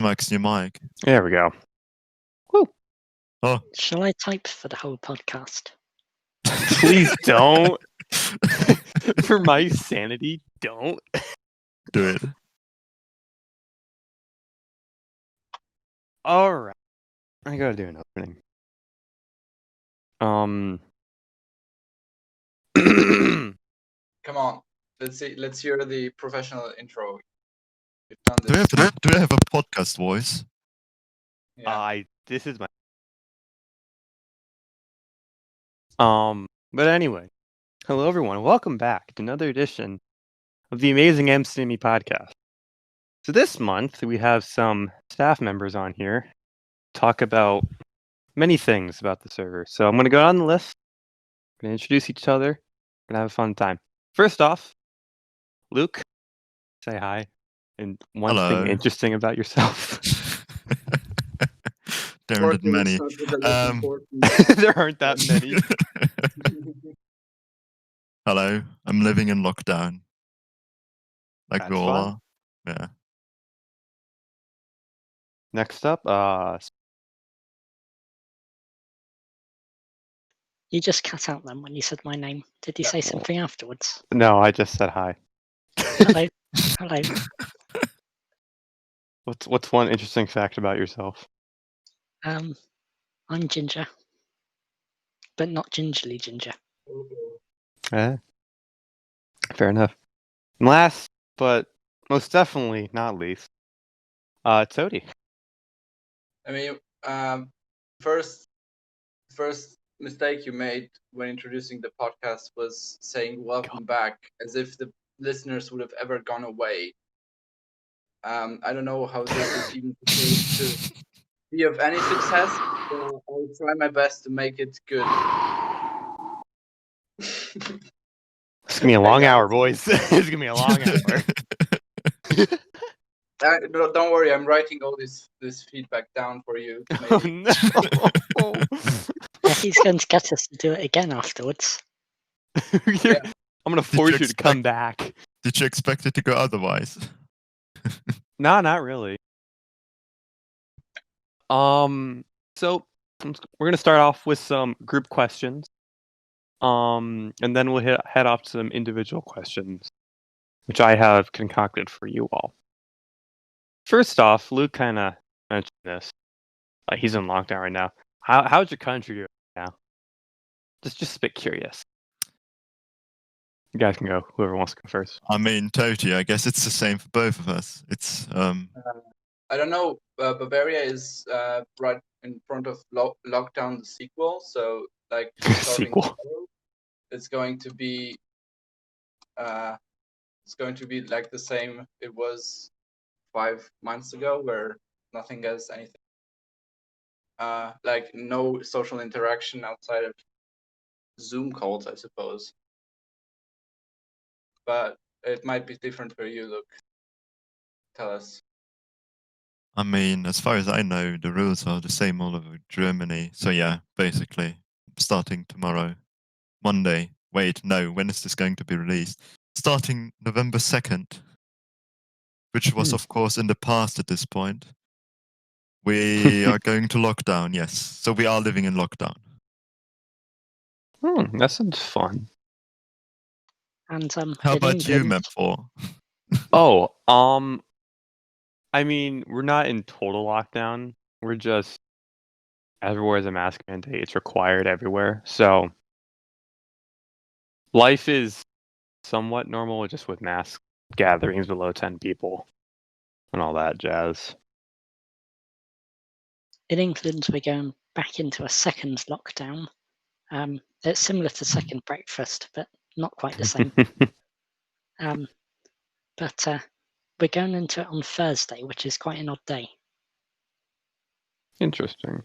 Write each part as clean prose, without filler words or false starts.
Mike's new mic. There we go. Woo. Oh. Shall I type for the whole podcast? Please don't. For my sanity, don't. Do it. Alright. I gotta do an opening. Come on. Let's hear the professional intro. We've done this. Do we have a podcast voice? Yeah. This is my but anyway. Hello everyone, welcome back to another edition of the amazing MCME podcast. So this month we have some staff members on here to talk about many things about the server. So I'm gonna go down the list, we're gonna introduce each other, we're gonna have a fun time. First off, Luke, say hi. And one Hello. thing interesting about yourself. There aren't many. There aren't that many. Hello, I'm living in lockdown. Like That's we all fun. are. Yeah. Next up, You just cut out then when you said my name. Did you say something afterwards? no, I just said hi. Hello. Hello. What's one interesting fact about yourself? I'm ginger, but not gingerly ginger. Fair enough. And last, but most definitely not least, Toti. I mean, first mistake you made when introducing the podcast was saying welcome back, as if the listeners would have ever gone away. I don't know how this is even supposed to be of any success, but I'll try my best to make it good. It's gonna be a long hour, boys. It's gonna be a long hour. Don't worry, I'm writing all this feedback down for you. Oh no! He's going to get us to do it again afterwards. Yeah. I'm gonna force you to come back. Did you expect it to go otherwise? No, not really. So we're gonna start off with some group questions. And then we'll head off to some individual questions, which I have concocted for you all. First off, Luke kind of mentioned this. He's in lockdown right now. How's your country doing right now? Just a bit curious. You guys can go. Whoever wants to go first. I mean, Toti, I guess it's the same for both of us. It's I don't know. Bavaria is right in front of Lockdown, the sequel. So, like, Sequel. tomorrow, it's going to be like the same it was 5 months ago, where nothing has anything. Like no social interaction outside of Zoom calls, I suppose. But it might be different for you, Luke. Tell us. I mean, as far as I know, the rules are the same all over Germany. So yeah, basically, starting tomorrow, Monday. Wait, no, when is this going to be released? Starting November 2nd, which was, of course, in the past at this point. We are going to lockdown, yes. So we are living in lockdown. That sounds fun. And how about England, you, Mep4? Oh, I mean, we're not in total lockdown. We're just everywhere is a mask mandate. It's required everywhere. So life is somewhat normal, just with mask gatherings below 10 people and all that jazz. In England, we're going back into a second lockdown. It's similar to second breakfast, but not quite the same. But we're going into it on Thursday, which is quite an odd day. Interesting.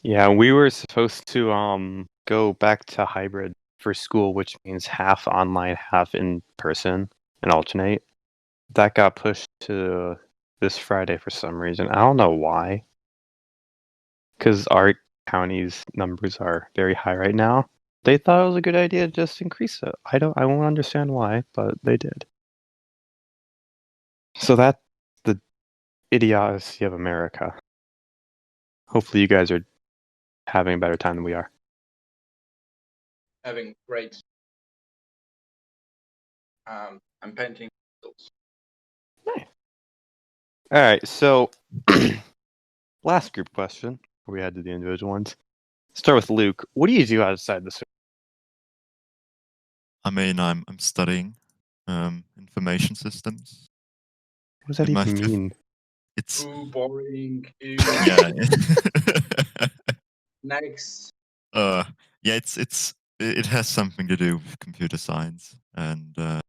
Yeah, we were supposed to go back to hybrid for school, which means half online, half in person, and alternate. That got pushed to this Friday for some reason. I don't know why. Because our county's numbers are very high right now. They thought it was a good idea to just increase it. I won't understand why, but they did. So that's the idiocy of America. Hopefully, you guys are having a better time than we are. Having great. I'm painting. Nice. All right, so last group question. We had to the individual ones. Start with Luke. What do you do outside the server? I mean, I'm studying information systems. What does that In my even fifth- mean? It's Ooh, boring. Ew. yeah. Next. Yeah, it has something to do with computer science and a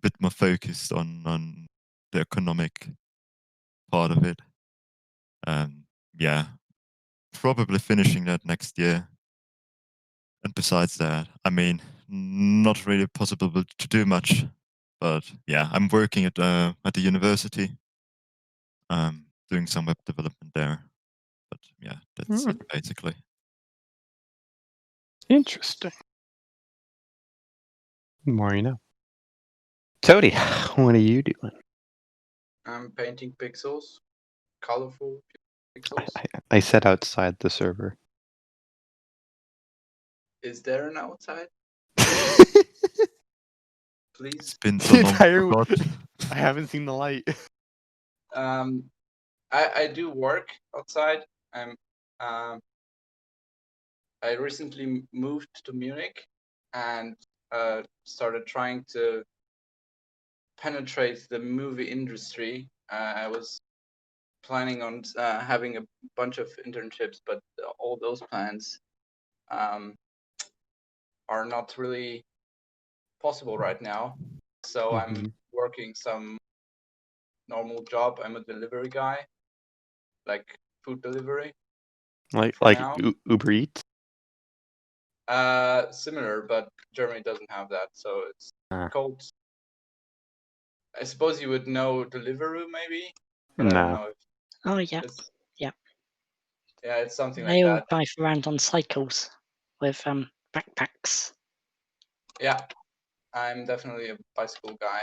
bit more focused on the economic part of it. Yeah, probably finishing that next year. And besides that, I mean, not really possible to do much. But yeah, I'm working at the university, doing some web development there. But yeah, that's it basically. Interesting. The more you know. Tody, what are you doing? I'm painting pixels. Colorful pixels. I said outside the server. Is there an outside? Please. It's been so long. Entire- forgot. I haven't seen the light. I do work outside. I recently moved to Munich and started trying to penetrate the movie industry. I was planning on having a bunch of internships, but all those plans are not really possible right now. So I'm working some normal job. I'm a delivery guy, like food delivery. Like now. Uber Eats? Similar, but Germany doesn't have that, so it's Ah. called. I suppose you would know Deliveroo, maybe, but I don't No. know if Oh yeah, it's. yeah. Yeah, it's something They like all that. drive around on cycles with backpacks. Yeah, I'm definitely a bicycle guy.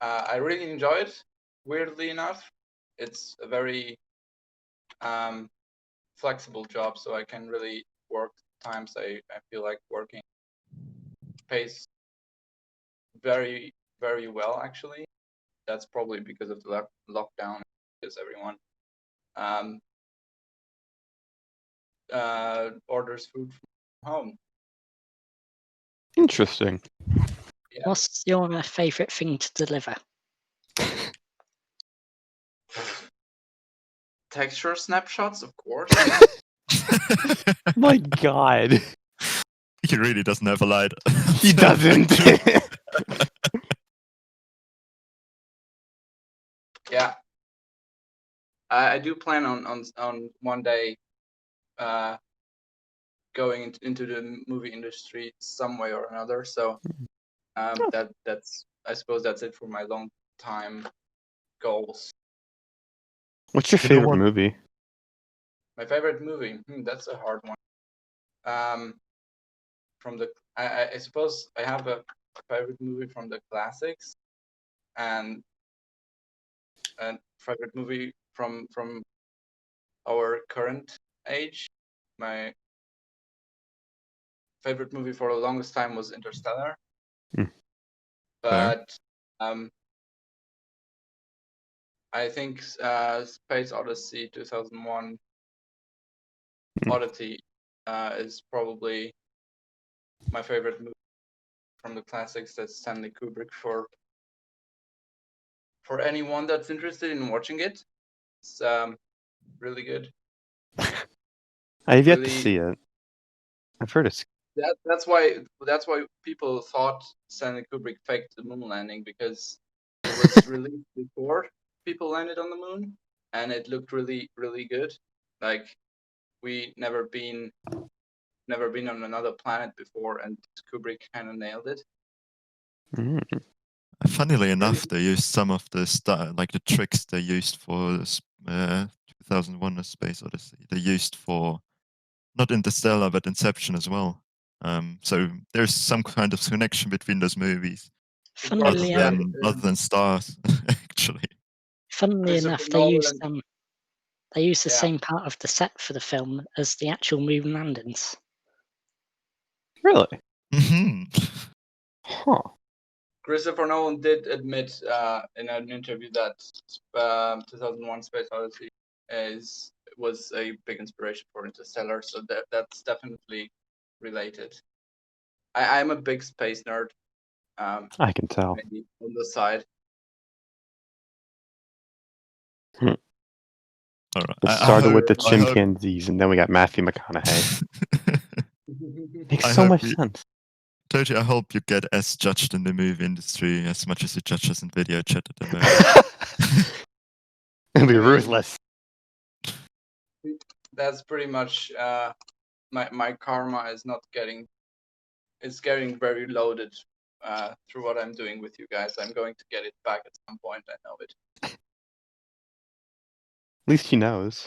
I really enjoy it. Weirdly enough, it's a very flexible job, so I can really work times I feel like working. Pays very, very well, actually. That's probably because of the lockdown, because everyone orders food from home. Interesting. Yeah. What's your favourite thing to deliver? Texture snapshots, of course. My God. He really doesn't have a light. He doesn't. Yeah. I do plan on one day going into the movie industry some way or another. So that's I suppose that's it for my long time goals. What's your You know favorite what? movie? My favorite movie, that's a hard one. From the I suppose I have a favorite movie from the classics, and a favorite movie from our current age. My favorite movie for the longest time was Interstellar. But I think Space Odyssey 2001 Oddity is probably my favorite movie from the classics. That's Stanley Kubrick. For anyone that's interested in watching it, it's really good. I've yet to Really- see it. I've heard it's. That's why people thought Stanley Kubrick faked the moon landing, because it was released before people landed on the moon, and it looked really, really good. Like we never been on another planet before, and Kubrick kind of nailed it. Funnily enough, they used some of the like the tricks they used for 2001: A Space Odyssey. They used for not Interstellar but Inception as well. So there's some kind of connection between those movies, Funnily, Yeah. other than stars, actually. Funnily Christopher enough, they used Nolan. they used the Yeah. same part of the set for the film as the actual moon landings. Really? Hmm. Huh. Christopher Nolan did admit in an interview that 2001: Space Odyssey was a big inspiration for Interstellar, so that's definitely related. I'm a big space nerd. I can tell. Maybe on the side. All right. It started with the I hope- chimpanzees, and then we got Matthew McConaughey. Makes I so hope much you- sense. Totally, I hope you get as judged in the movie industry as much as you judge us in video chat at the moment. It'll be I mean- ruthless. That's pretty much my karma is not getting. It's getting very loaded through what I'm doing with you guys. I'm going to get it back at some point. I know it. At least he knows.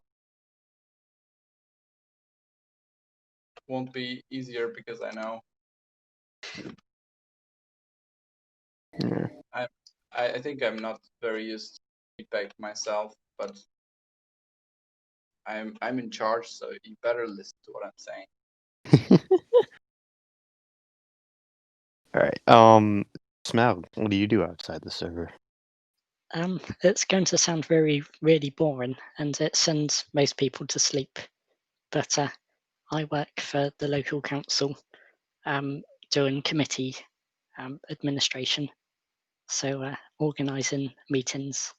Won't be easier because I know. Yeah. I think I'm not very used to feedback myself, but I'm in charge, so you better listen to what I'm saying. All right. Smell. What do you do outside the server? It's going to sound really boring, and it sends most people to sleep. But I work for the local council, doing committee administration, so organising meetings,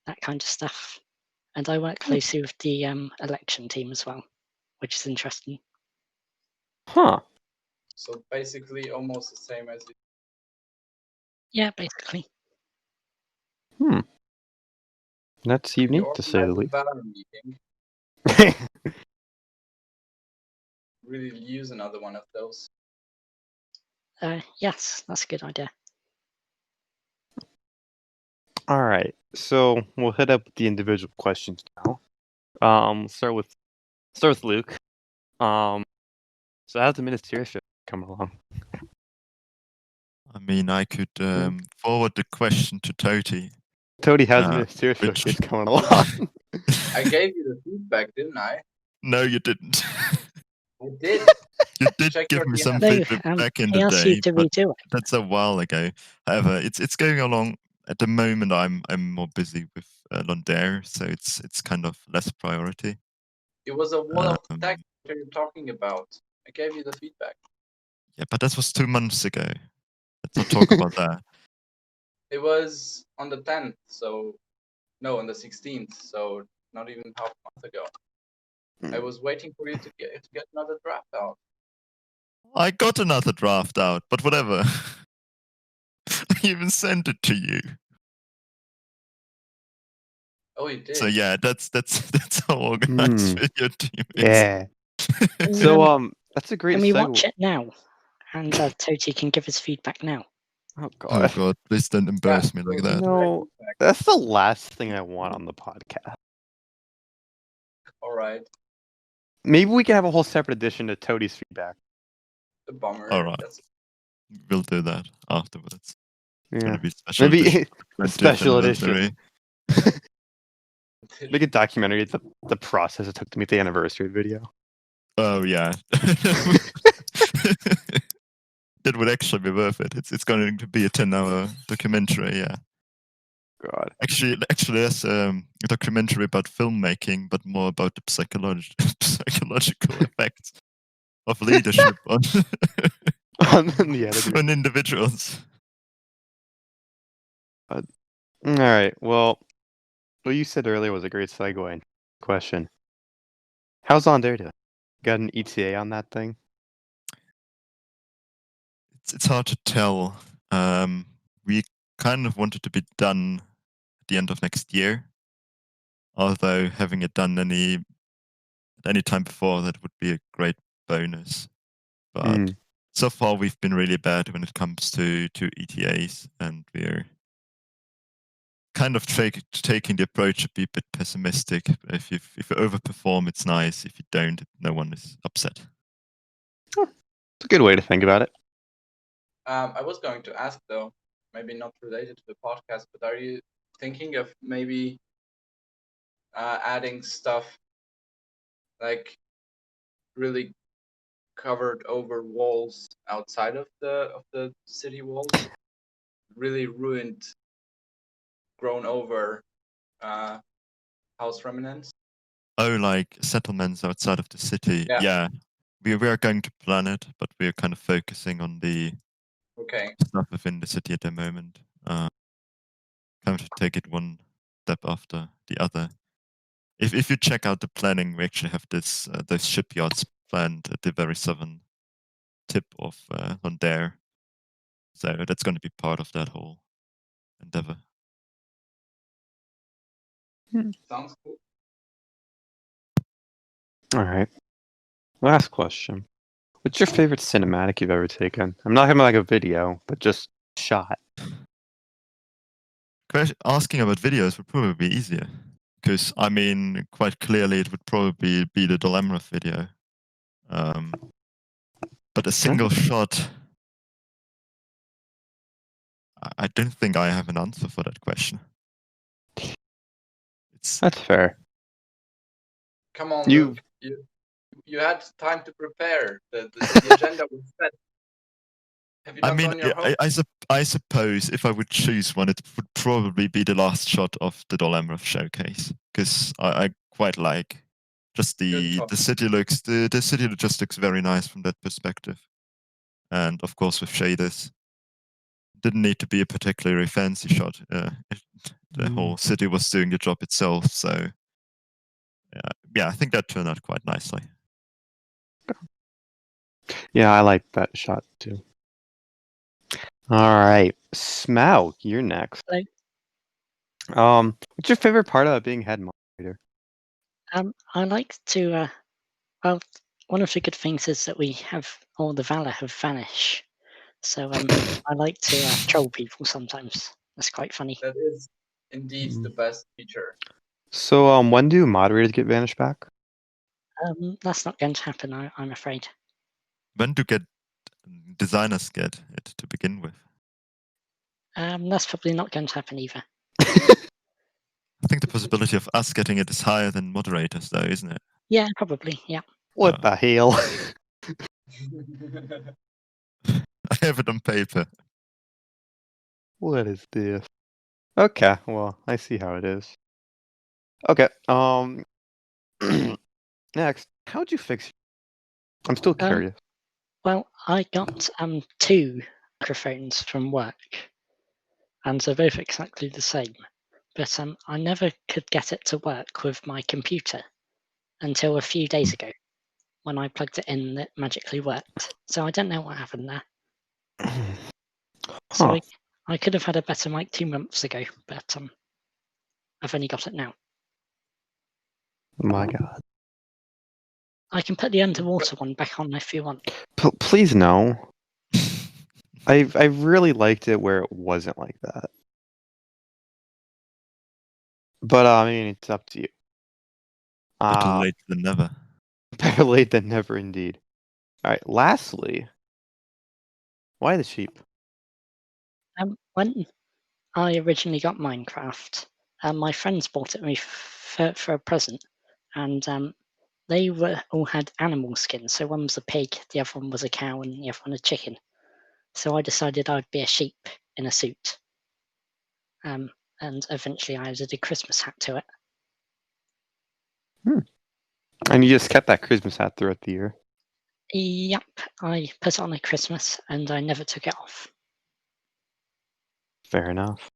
that kind of stuff. And I work closely with the election team as well, which is interesting. Huh. So basically, almost the same as you. Yeah, basically. That's You unique to say the organize a least. Valor meeting. Really use another one of those. Yes, that's a good idea. All right. So we'll hit up the individual questions now. Start with Luke. So how's the ministership coming along? I mean, I could forward the question to Toti. Toti, how's the which- ministership coming along? I gave you the feedback, didn't I? No, you didn't. I did. You did Check give your me some DMs. No, feedback back in he the asked you day, to but redo it. that's a while ago. However, it's going along. At the moment, I'm more busy with Londair, so it's kind of less priority. It was a wall of Um, text that you're talking about. I gave you the feedback. Yeah, but that was 2 months ago. Let's not talk about that. It was on the 10th, so no, on the 16th, so not even half a month ago. I was waiting for you to get another draft out. I got another draft out, but whatever. I even sent it to you. Oh, you did. So yeah, that's how organized your team is. Yeah. Can, So that's a great can we segue. watch it now? And Toti can give his feedback now. Oh Oh god. god, please don't embarrass me so like that. No, that's the last thing I want on the podcast. All right. Maybe we can have a whole separate edition to Toti's feedback. The bummer. All right. That's We'll do that afterwards. It's Yeah. gonna be special Maybe edition. a 20th special anniversary. edition. Make a documentary. The process it took to meet the anniversary video. Oh yeah. That would actually be worth it. It's going to be a 10-hour documentary, yeah. God. Actually, there's a documentary about filmmaking, but more about the psychological effects of leadership on Yeah. on individuals. All right. Well, what you said earlier was a great segue. Question: how's Ondair doing? Got an ETA on that thing? It's hard to tell. We kind of wanted to be done at the end of next year, although having it done at any time before that would be a great bonus. But so far we've been really bad when it comes to ETAs, and we're kind of taking the approach to be a bit pessimistic. If you overperform, it's nice. If you don't, no one is upset. It's a good way to think about it. I was going to ask though, maybe not related to the podcast, but are you thinking of maybe adding stuff like really covered over walls outside of the city walls, really ruined, grown over house remnants. Oh, like settlements outside of the city. Yeah. Yeah. We are going to plan it, but we are kind of focusing on the Okay. stuff within the city at the moment. Kind of take it one step after the other. If you check out the planning, we actually have this those shipyards planned at the very southern tip of Londare. So that's going to be part of that whole endeavor. Sounds cool. All right. Last question. What's your favorite cinematic you've ever taken? I'm not talking about like a video, but just shot. Asking about videos would probably be easier. Because, I mean, quite clearly it would probably be the Dolemroth video. But a single shot, I don't think I have an answer for that question. That's fair. Come on, You- Luke. You had time to prepare. The agenda was set. Have you I not mean, done your homework? I suppose if I would choose one, it would probably be the last shot of the Dolemroth showcase. Because I quite like just Good choice. the city looks, the city just looks very nice from that perspective. And of course with shaders. Didn't need to be a particularly fancy shot. The whole city was doing the job itself, so yeah, I think that turned out quite nicely. Yeah, I like that shot too. All right, Smaug, you're next. Hello. What's your favorite part about being head moderator? I like to. Well, one of the good things is that we have all the Valor have vanished. So I like to troll people sometimes. That's quite funny. That is indeed the best feature. So, when do moderators get vanished back? That's not going to happen, I'm afraid. When do designers get it to begin with? That's probably not going to happen either. I think the possibility of us getting it is higher than moderators, though, isn't it? Yeah, probably. Yeah. What the hell? I have it on paper. What is this? Okay, well, I see how it is. Okay, next, how'd you fix? I'm still curious. Well, I got 2 microphones from work, and they're both exactly the same. But I never could get it to work with my computer until a few days ago, when I plugged it in. It magically worked. So I don't know what happened there. So I could have had a better mic 2 months ago, but I've only got it now. Oh my god. I can put the underwater one back on if you want. Please no. I really liked it where it wasn't like that. But I mean, it's up to you. Better late than never. Better late than never, indeed. All right. Lastly, why the sheep? When I originally got Minecraft, my friends bought it me for a present, and they all had animal skins. So one was a pig, the other one was a cow, and the other one a chicken. So I decided I'd be a sheep in a suit. And eventually I added a Christmas hat to it. And you just kept that Christmas hat throughout the year. Yep, I put it on at Christmas and I never took it off. Fair enough.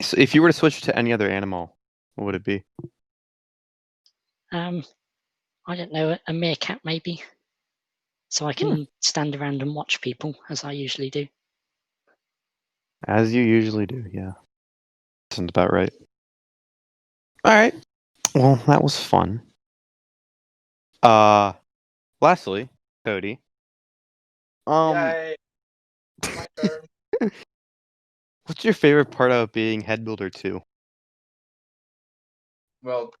So if you were to switch to any other animal, what would it be? I don't know, a meerkat maybe. So I can stand around and watch people, as I usually do. As you usually do, yeah. Sounds about right. All right. Well, that was fun. Lastly, Cody. Yay! My turn. What's your favorite part of being head builder 2? Well,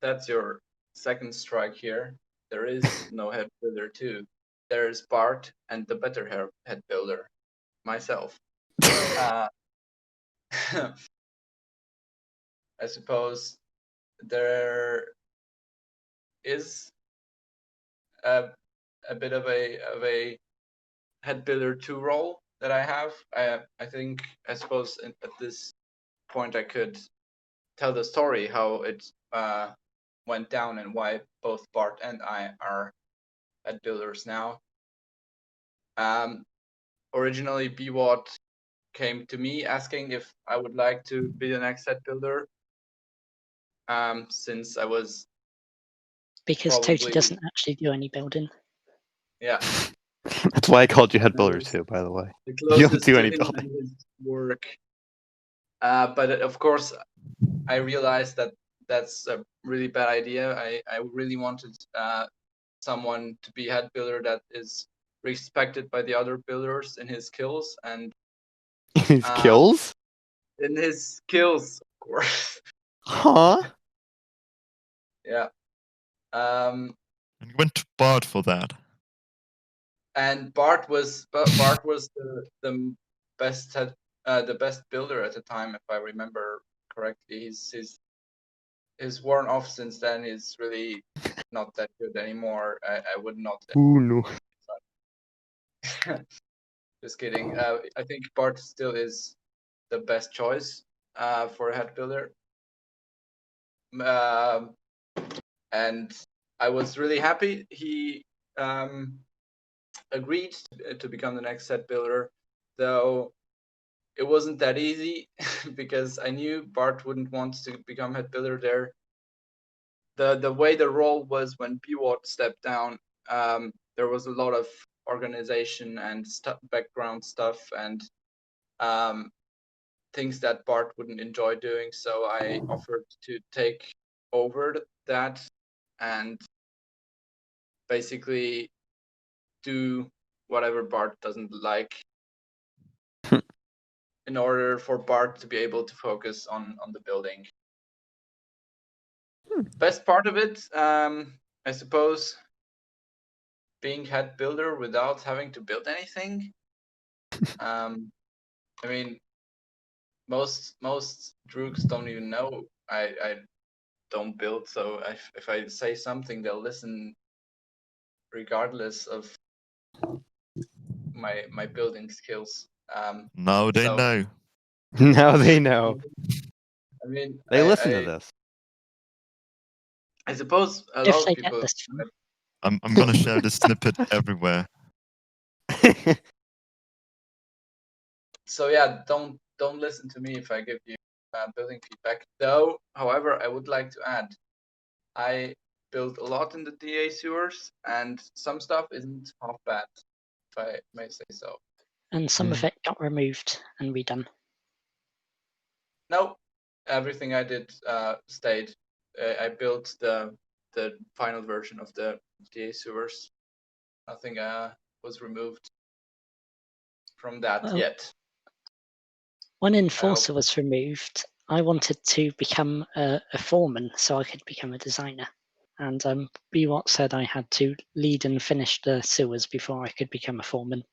that's your second strike here. There is no head builder 2. There's Bart and the better head builder, myself. I suppose there is a bit of a head builder 2 role that I have. I think, I suppose at this point I could tell the story how it went down and why both Bart and I are head builders now. Originally, BWAT came to me asking if I would like to be the next head builder. Since I was Because Toty probably, doesn't actually do any building. yeah, That's why I called you head builder was too, by the way. the You don't closest do to any him building. and his work. But of course, I realized that that's a really bad idea. I really wanted someone to be head builder that is respected by the other builders in his skills and His kills? in his skills, of course. Huh? Yeah. And you went to Bard for that. And Bart was the best the best builder at the time, if I remember correctly. He's worn off since then. He's really not that good anymore. I would not. Ooh, no. Just kidding. I think Bart still is the best choice for a head builder. And I was really happy he agreed to become the next head builder, though it wasn't that easy because I knew Bart wouldn't want to become head builder there. The way the role was when BWAT stepped down, there was a lot of organization and background stuff and things that Bart wouldn't enjoy doing. So I offered to take over that and basically do whatever Bart doesn't like in order for Bart to be able to focus on the building. Best part of it, I suppose, being head builder without having to build anything. I mean, most droogs don't even know I don't build, so if I say something, they'll listen regardless of my building skills. Now they so, know. Now they know. I mean, They listen to this. I suppose a If lot they of get people. this far. I'm gonna share this snippet everywhere. So yeah, don't listen to me if I give you building feedback. Though, however, I would like to add, I built a lot in the DA sewers, and some stuff isn't half bad, if I may say so. And some of it got removed and redone. No, everything I did stayed. I built the final version of the DA sewers. Nothing was removed from that Well, yet. When Enforcer was removed, I wanted to become a foreman so I could become a designer. And BWAT said I had to lead and finish the sewers before I could become a foreman.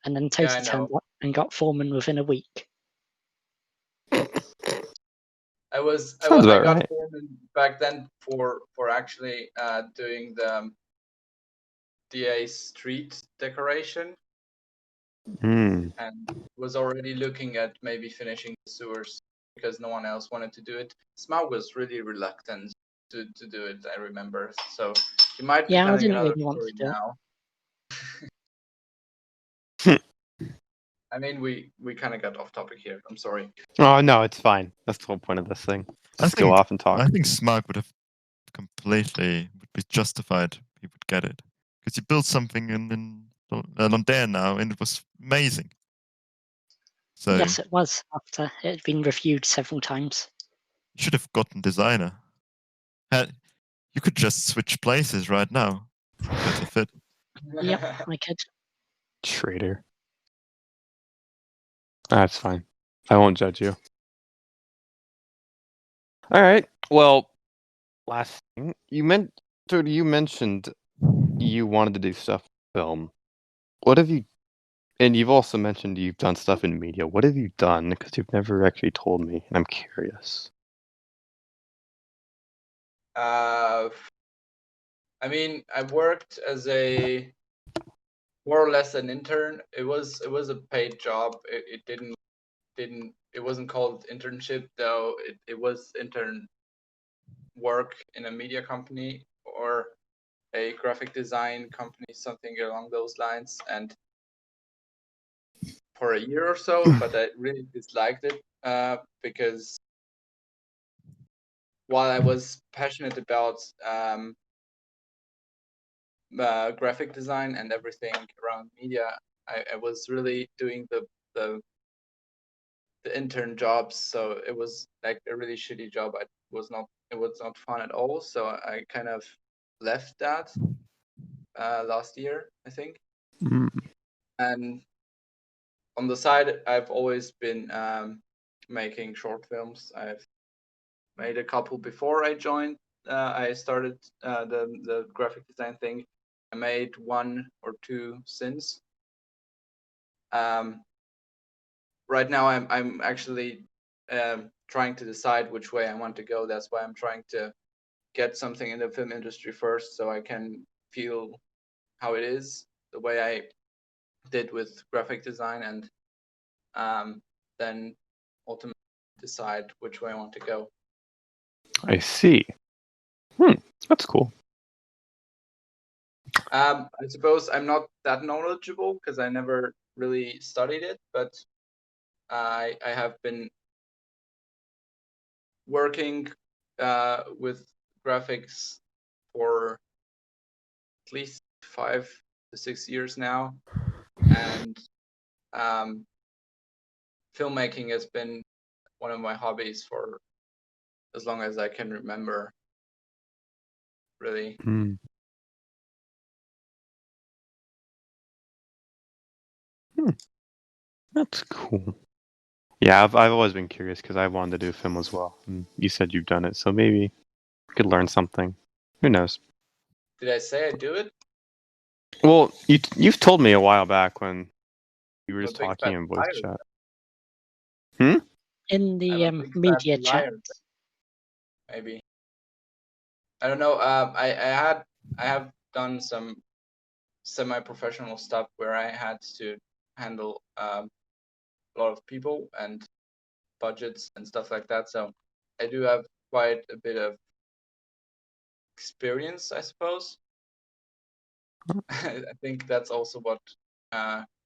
And then Yeah, I Toty know. turned up and got foreman within a week. I Sounds about got right. foreman back then for actually doing the DA street decoration, and was already looking at maybe finishing the sewers because no one else wanted to do it. Smaug was really reluctant to do it, I remember. So he might be Yeah, I telling didn't another really want story to do it. now. I mean, we kind of got off topic here. I'm sorry. Oh no, it's fine. That's the whole point of this thing. Let's go off and talk. I think Smug would would be justified. He would get it because you built something in London now, and it was amazing. So Yes, it was, after it had been reviewed several times. you should have gotten designer. You could just switch places right now. Better fit. Yep, I could. Traitor. That's fine. I won't judge you. All right. Well, last thing you mentioned you wanted to do stuff in film. What have you? And you've also mentioned you've done stuff in media. What have you done? Because you've never actually told me, and I'm curious. I mean, I worked as a more or less an intern. It was a paid job. It wasn't called internship though. It was intern work in a media company or a graphic design company, something along those lines, and for a year or so. But I really disliked it because while I was passionate about graphic design and everything around media, I was really doing the intern jobs, so it was like a really shitty job. It was not fun at all. So I kind of left that last year, I think. Mm. And on the side, I've always been making short films. I've made a couple before I joined. I started the graphic design thing. I made 1 or 2 since. Right now, I'm actually trying to decide which way I want to go. That's why I'm trying to get something in the film industry first, so I can feel how it is, the way I did with graphic design, and then ultimately decide which way I want to go. I see. That's cool. I suppose I'm not that knowledgeable because I never really studied it, but I have been working with graphics for at least 5 to 6 years now, and filmmaking has been one of my hobbies for as long as I can remember, really. That's cool. Yeah, I've always been curious because I wanted to do film as well. And you said you've done it, so maybe you could learn something. Who knows? Did I say I do it? Well, you've told me a while back when you were I'm a just big talking fat in voice liar. chat. In I'm the a big fat media chat, liar, maybe. I don't know. I have done some semi-professional stuff where I had to handle a lot of people and budgets and stuff like that. So I do have quite a bit of experience, I suppose. I think that's also what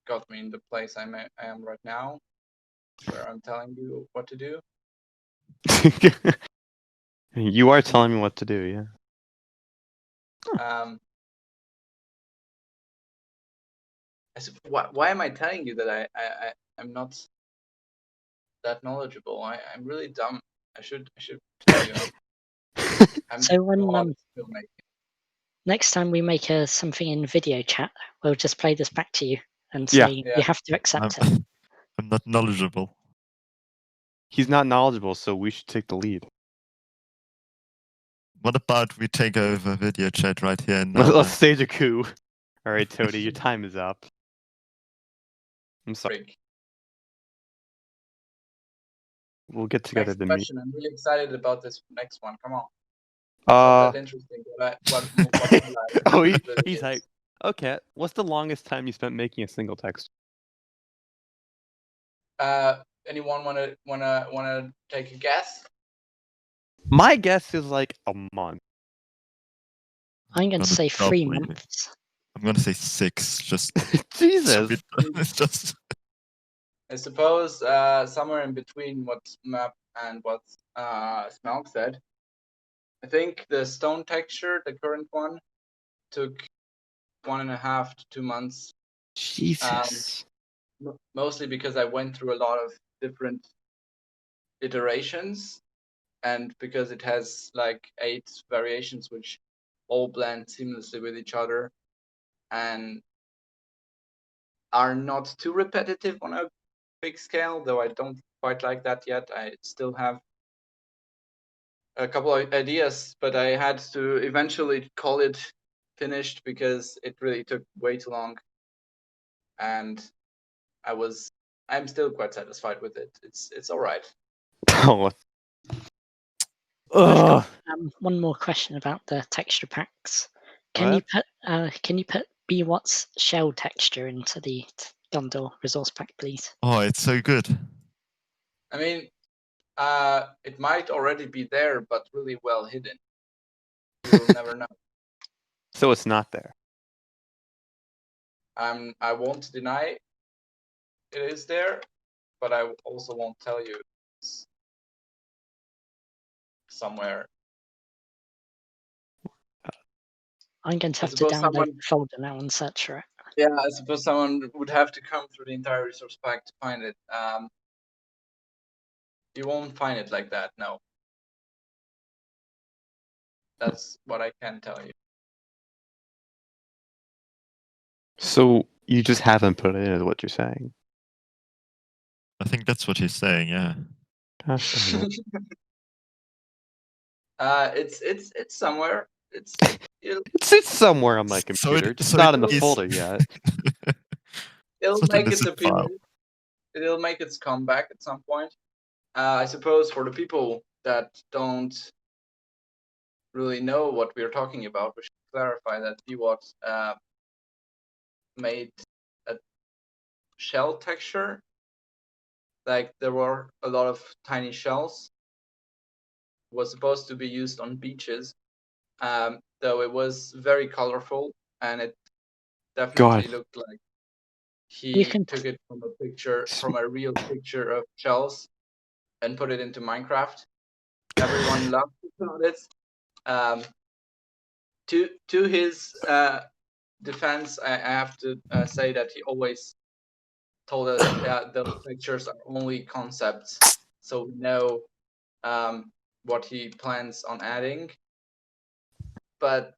got me in the place I am right now, where I'm telling you what to do. You are telling me what to do, yeah. Why am I telling you that I'm not that knowledgeable? I'm really dumb. I should tell you. I'm so when filmmaking. next time we make something in video chat, we'll just play this back to you and Yeah. say Yeah. you have to accept it. I'm not knowledgeable. He's not knowledgeable, so we should take the lead. What about we take over video chat right here and now? Let's then? stage a coup. All right, Tody, your time is up. I'm sorry. Freak. We'll get together Next to meet. question. I'm really excited about this next one. Come on. It's not that interesting. What Oh, really he's is. like, okay. What's the longest time you spent making a single text? Anyone wanna take a guess? My guess is like a month. I'm going to Gonna say 3 double it. months. I'm gonna say 6. Just Jesus. it's just I suppose somewhere in between what Map and what Smelk said. I think the stone texture, the current one, took 1.5 to 2 months. Jesus. Mostly because I went through a lot of different iterations, and because it has like 8 variations which all blend seamlessly with each other and are not too repetitive on a big scale, though I don't quite like that yet. I still have a couple of ideas, but I had to eventually call it finished because it really took way too long, and I'm still quite satisfied with it. It's all right. Oh. I've got one more question about the texture packs. Can you put BWAT's shell texture into the Gondor resource pack, please? Oh, it's so good. I mean, it might already be there, but really well hidden. You'll never know. So it's not there. I won't deny it is there, but I also won't tell you it's somewhere. I'm going to I have to suppose download someone- the folder now and search for it. Yeah, I suppose someone would have to come through the entire resource pack to find it. You won't find it like that, no. That's what I can tell you. So you just haven't put it in, is what you're saying. I think that's what he's saying. Yeah. Gosh darn it. It's somewhere. It's It's somewhere on my So computer, it- just so not it in the is- folder yet. it'll not in make the its zip file. appearance. It'll make its comeback at some point. I suppose for the people that don't really know what we're talking about, we should clarify that BWAT made a shell texture. Like there were a lot of tiny shells. It was supposed to be used on beaches, though it was very colorful and it definitely God. looked like he You can- took it from a real picture of shells and put it into Minecraft. Everyone loved it. To his defense, I have to say that he always told us that those pictures are only concepts, so we know what he plans on adding. But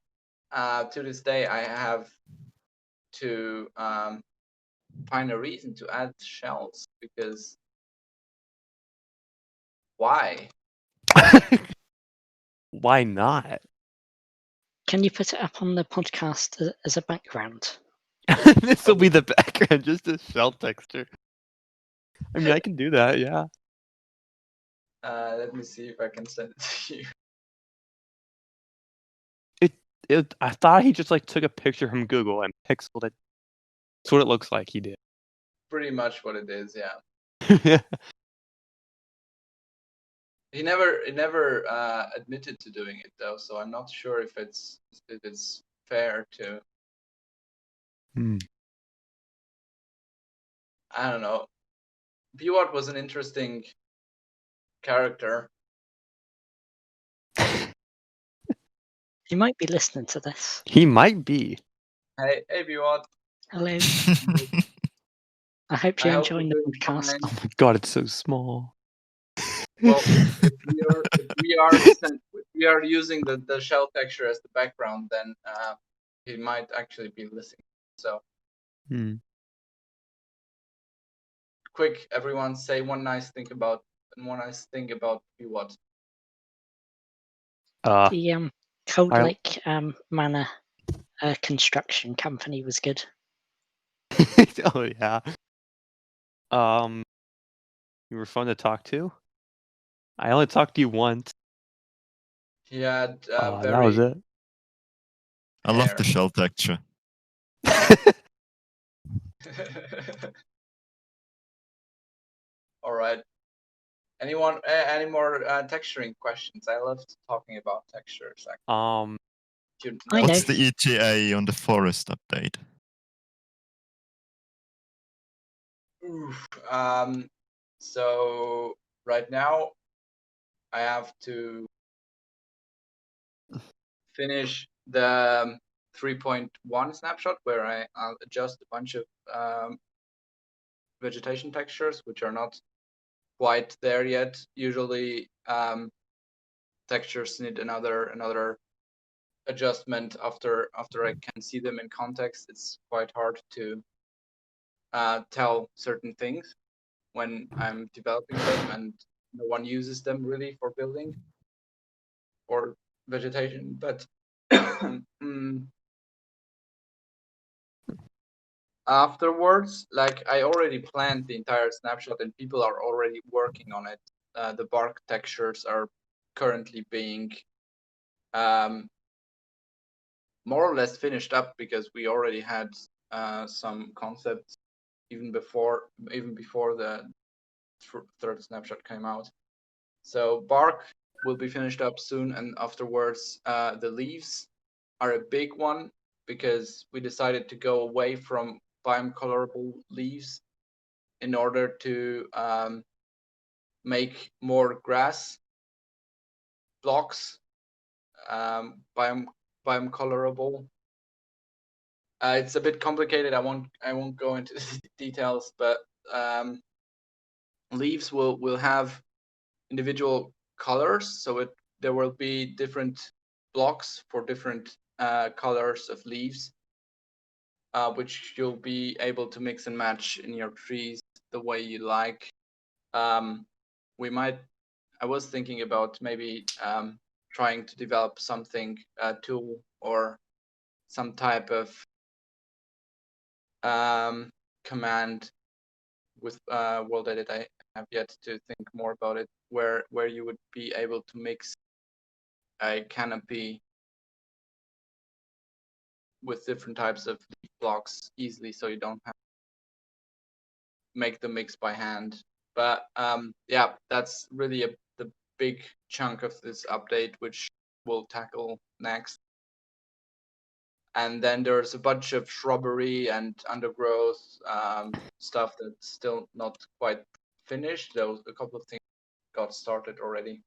to this day, I have to find a reason to add shells, because why? Why not? Can you put it up on the podcast as a background? This will be the background, just a shell texture. I mean, I can do that, yeah. Let me see if I can send it to you. I thought he just like took a picture from Google and pixeled it. That's what it looks like he did. Pretty much what it is, yeah. Yeah. He never admitted to doing it though, so I'm not sure if it's fair to. Hmm. I don't know. BWAT was an interesting character. You might be listening to this. He might be. Hey BWAT. Hello. I hope you're I hope enjoying you're the doing podcast. fine. Oh my god, it's so small. Well, if we are using the shell texture as the background, then he might actually be listening. So Hmm. quick, everyone, say one nice thing about BWAT. The Cold I- Lake Manor construction company was good. Oh yeah. You were fun to talk to. I only talked to you once. He had That very was it. I love the hair. shell texture. All right. Anyone? Any more texturing questions? I love talking about textures. You I know. What's the ETA on the forest update? Oof. So right now, I have to finish the 3.1 snapshot where I'll adjust a bunch of vegetation textures, which are not quite there yet. Usually, textures need another adjustment after I can see them in context. It's quite hard to tell certain things when I'm developing them, and no one uses them really for building or vegetation. But afterwards, like I already planned the entire snapshot and people are already working on it. The bark textures are currently being more or less finished up because we already had some concepts even before the third snapshot came out. So bark will be finished up soon, and afterwards the leaves are a big one because we decided to go away from biome colorable leaves in order to make more grass blocks biome colorable. It's a bit complicated. I won't go into details, but leaves will have individual colors, so there will be different blocks for different colors of leaves, which you'll be able to mix and match in your trees the way you like. I was thinking about maybe trying to develop something, a tool or some type of command with World Edit. I have yet to think more about it, where you would be able to mix a canopy with different types of leaf blocks easily, so you don't have to make the mix by hand. But yeah, that's really the big chunk of this update, which we'll tackle next. And then there's a bunch of shrubbery and undergrowth stuff that's still not quite finished. There was a couple of things got started already.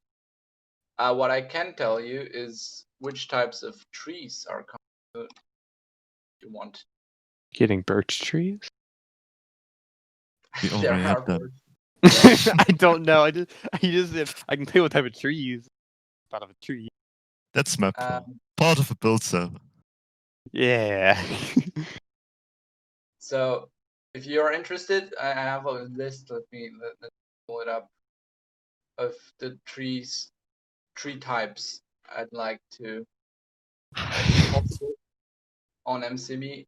What I can tell you is which types of trees are coming you want. Getting birch trees? We There already have are them. birds. I don't know. He just said I can tell what type of trees. Out of a tree. That's my part of a build server. Yeah. So if you're interested, I have a list. Let me pull it up of the tree types I'd like to if possible on MCME.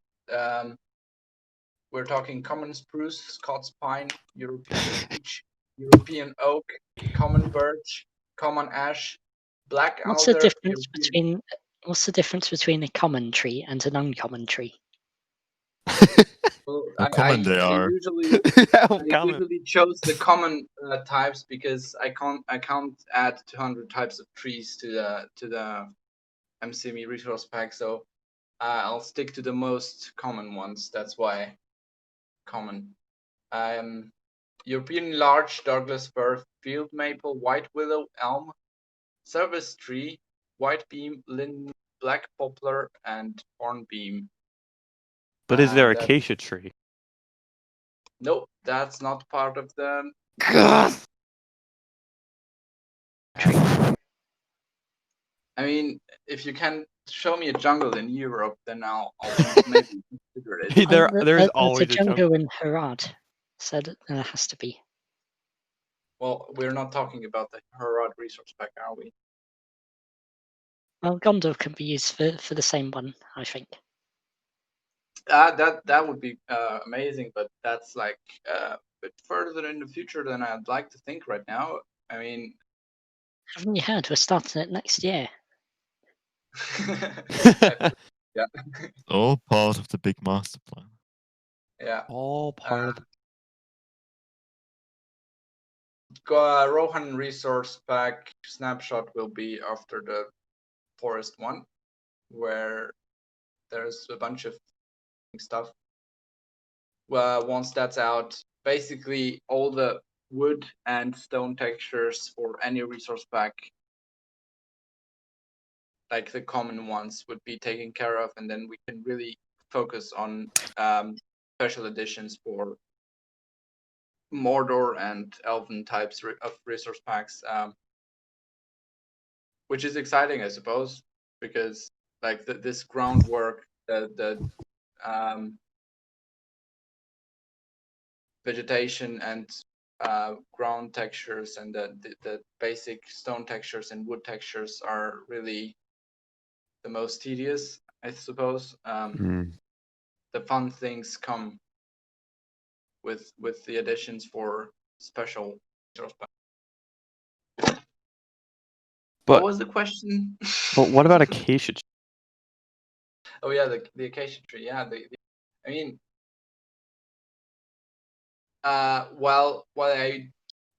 We're talking common spruce, Scots pine, European beech, European oak, common birch, common ash, black What's the alder. difference between a common tree and an uncommon tree? Well, How common they I are. usually How I common. usually chose the common types because I can't add 200 types of trees to the MCME resource pack, so I'll stick to the most common ones. That's why common. European larch, Douglas fir, field maple, white willow, elm, service tree, white beam, linden, black poplar, and hornbeam. But is there And acacia tree? nope, that's not part of the I mean, if you can show me a jungle in Europe, then I'll maybe consider it. There's There's always a a jungle. jungle in Harad, so there has to be. Well, we're not talking about the Harad resource pack, are we? Well, Gondor can be used for the same one, I think. That would be amazing, but that's like a bit further in the future than I'd like to think right now. I mean, Haven't you heard? We're starting it next year. yeah, All part of the big master plan. yeah. All part of the Rohan resource pack snapshot will be after the forest one, where there's a bunch of stuff. Well, once that's out, basically all the wood and stone textures for any resource pack, like the common ones, would be taken care of, and then we can really focus on special editions for Mordor and Elven types of resource packs, which is exciting, I suppose, because like this groundwork, the vegetation and ground textures and the basic stone textures and wood textures are really the most tedious, I suppose. The fun things come with the additions for special resource packs. What But was the question? but what about acacia? Oh yeah, the acacia tree. Yeah, I mean, while I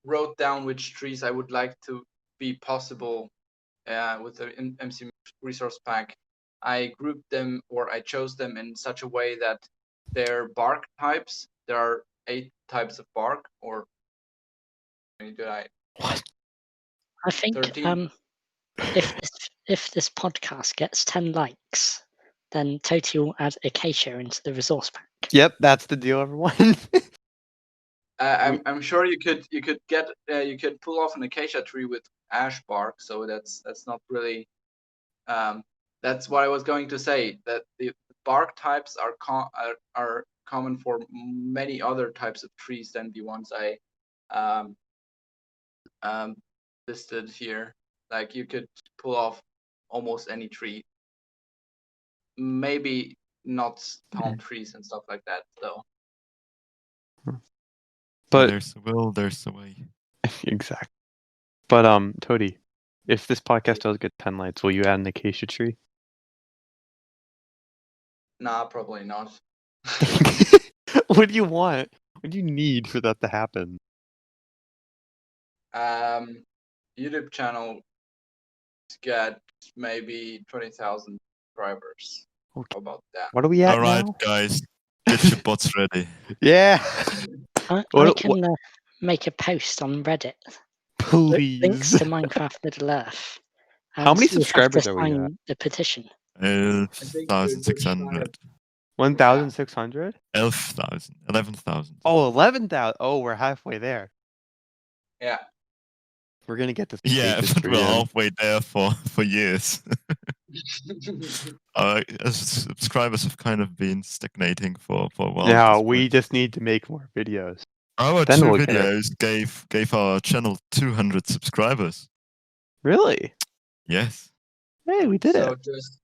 wrote down which trees I would like to be possible with the MCME resource pack, I grouped them, or I chose them in such a way that they're bark types. There are 8 types of bark, or did I? What? I think 13. if this podcast gets 10 likes, then Toti will add acacia into the resource pack. Yep, that's the deal, everyone. I'm sure you could get you could pull off an acacia tree with ash bark, so that's not really. That's what I was going to say. That the bark types are common for many other types of trees than the ones I listed here. Like you could pull off almost any tree. Maybe not palm trees and stuff like that, though. Where But there's a will, there's a way. exactly. But Tody, if this podcast does get 10 likes, will you add an acacia tree? Nah, probably not. What do you want? What do you need for that to happen? YouTube channel to get maybe 20,000 subscribers. Okay. How about that? What are we at Alright, now? guys, get your bots ready. Yeah. I What- can make a post on Reddit. Please. Links to Minecraft Middle Earth. How many you have to subscribers are we at? sign the petition. think you're just 1,600. 1,600? 11,000. Oh, 11,000. Oh, we're halfway there. Yeah. We're gonna get this. Yeah, acacia but tree we're in. halfway there for years. Subscribers have kind of been stagnating for a while. at Yeah, this we point. just need to make more videos. Our then 2 we'll get it. videos gave our channel 200 subscribers. Really? Yes, Hey, we did So it. just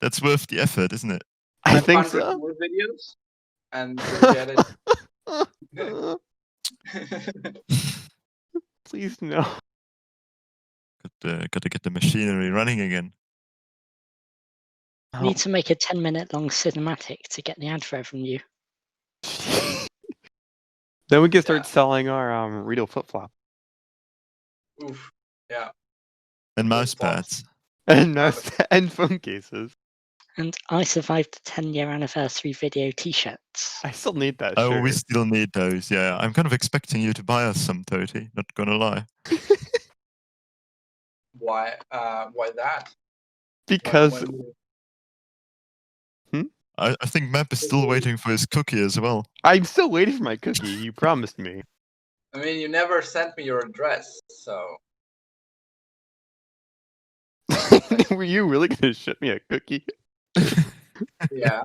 that's worth the effort, isn't it? I think 500 so. more videos, and you'll get it. Please no. Got to get the machinery running again. We need to make a 10-minute long cinematic to get the ad revenue. Then we can start Yeah. selling our Rito flip flop Oof. Yeah. And mouse Flip-flops. pads. and and phone cases. And I survived the 10-year anniversary video t-shirts. I still need that Oh, shirt. we still need those. Yeah, I'm kind of expecting you to buy us some, Toti. Not gonna lie. Why that? Because I think Map is still waiting for his cookie as well. I'm still waiting for my cookie. You promised me. I mean, you never sent me your address, so Were you really gonna ship me a cookie? yeah.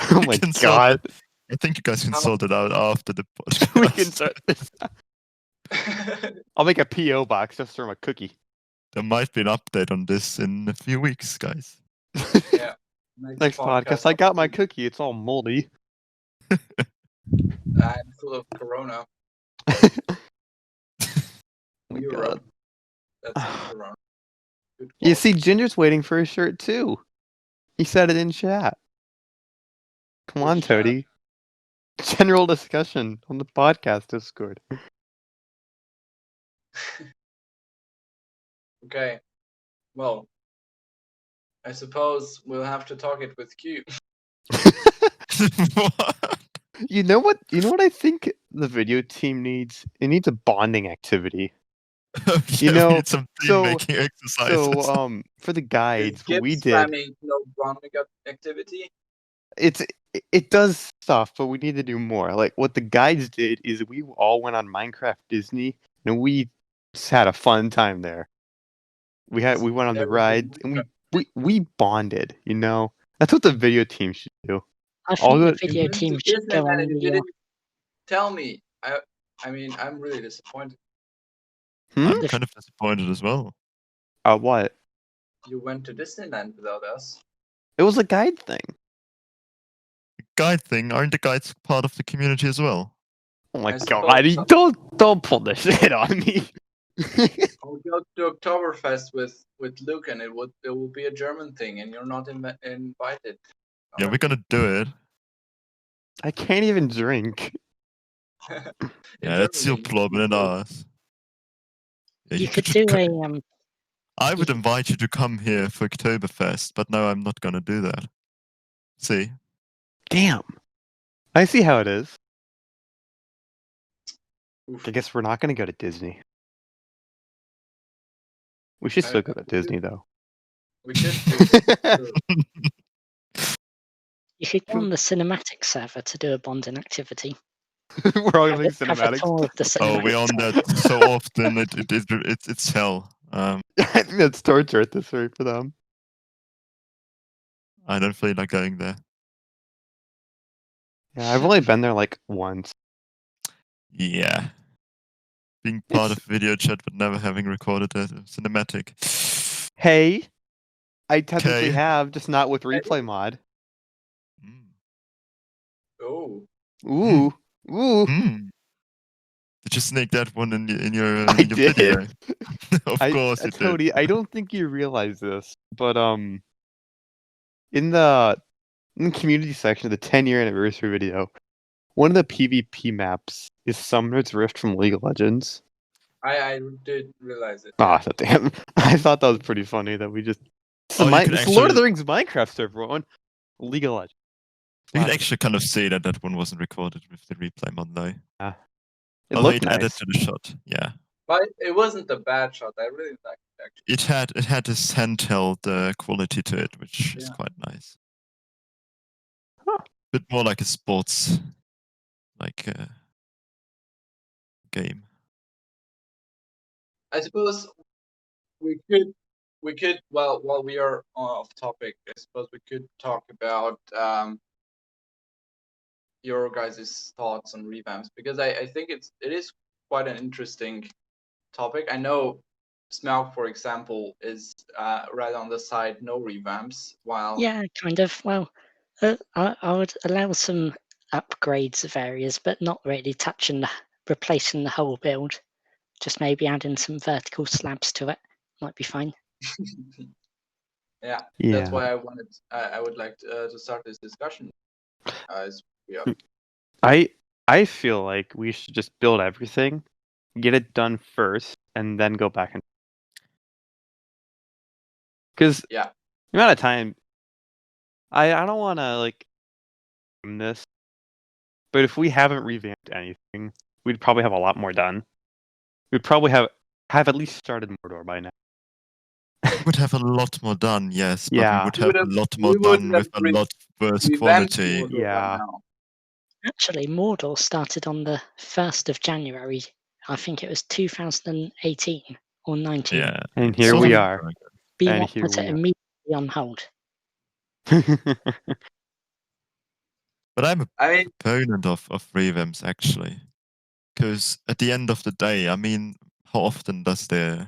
Oh We my can god. I think you guys can How- sort it out after the podcast. We can start this. I'll make a PO box just for my cookie. There might be an update on this in a few weeks, guys. Yeah. Next podcast, I got my cookie. It's all moldy. I'm full of corona. Oh my Euro. god. That's corona. Good You quality. see, Ginger's waiting for his shirt too. He said it in chat. Come on, Which chat? Toady. General discussion on the podcast Discord. Okay. Well, I suppose we'll have to talk it with Q. What? You know what? You know what I think the video team needs? It needs a bonding activity. Yeah, You we know, need some so- making exercises. So, for the guides, Is what we Gibbs did, spamming no bonding activity? it does stuff, but we need to do more. Like what the guides did is we all went on Minecraft Disney, and we just had a fun time there. We went on the Never ride, been and we bonded. You know, that's what the video team should do. I All think the the- video You went team to should go Disneyland on and you the. didn't tell me. I mean, I'm really disappointed. Hmm? I'm kind of disappointed as well. What? You went to Disneyland without us. It was a guide thing. Guide thing, aren't the guides part of the community as well? Oh my I suppose god! so. Don't pull this shit on me. I'll go to Oktoberfest with Luke, and it will be a German thing, and you're not invited. Yeah, we're gonna do it. I can't even drink. In Yeah, that's your Germany, problem and ours. Yeah, You could just do a I you would could- invite you to come here for Oktoberfest, but no, I'm not gonna do that. See? Damn. I see how it is. Oof. I guess we're not gonna go to Disney. We should still go to Disney though. We could do. you could go on the cinematic server to do a bonding activity. We're all Have doing have a cinematics. tour of the Oh, we're cinematic on that server. so often. It's hell. I think that's torture at this rate for them. I don't feel like going there. Yeah, I've only been there like once. Yeah. Being part It's- of video chat but never having recorded a cinematic. Hey, I technically Okay. have, just not with replay mod. Mm. Oh, Ooh, ooh. Mm. Did you sneak that one in your I video? did. Of course you did. Tony, I don't think you realize this, but in the community section of the 10-year anniversary video, one of the PvP maps is Summoner's Rift from League of Legends. I did realize it. Ah, damn! I thought that was pretty funny that we just. Oh, you could It's Lord of the actually- Rings Minecraft server on League of Legends. You Wow. can actually kind of see that that one wasn't recorded with the replay mod though. It Although looked it added nice. to the shot. Yeah. But it wasn't a bad shot. I really liked it actually. It had this handheld quality to it, which is Yeah. quite nice. Huh. Bit more like a sports game. I suppose we could while we are off topic, I suppose we could talk about your guys' thoughts on revamps, because I think it is quite an interesting topic. I know Smaug, for example, is right on the side no revamps, while Yeah, kind of. Well, I would allow some upgrades of areas, but not really replacing the whole build. Just maybe adding some vertical slabs to it might be fine. yeah, Yeah. that's why I would like to start this discussion. As we are. I feel like we should just build everything, get it done first, and then go back and. Because Yeah. the amount of time, I don't want to like this, but if we haven't revamped anything, we'd probably have a lot more done. We'd probably have at least started Mordor by now. We would have a lot more done, yes, but Yeah. we would We have would a lot more we would done have with a lot worse revamped quality. Mordor by Yeah. now. Actually, Mordor started on the 1st of January. I think it was 2018 or 19. Yeah. And it's here sort we of are. like- And BWAT here put we it are. immediately on hold. But I'm a I mean, proponent of revamps actually, because at the end of the day, I mean, how often does the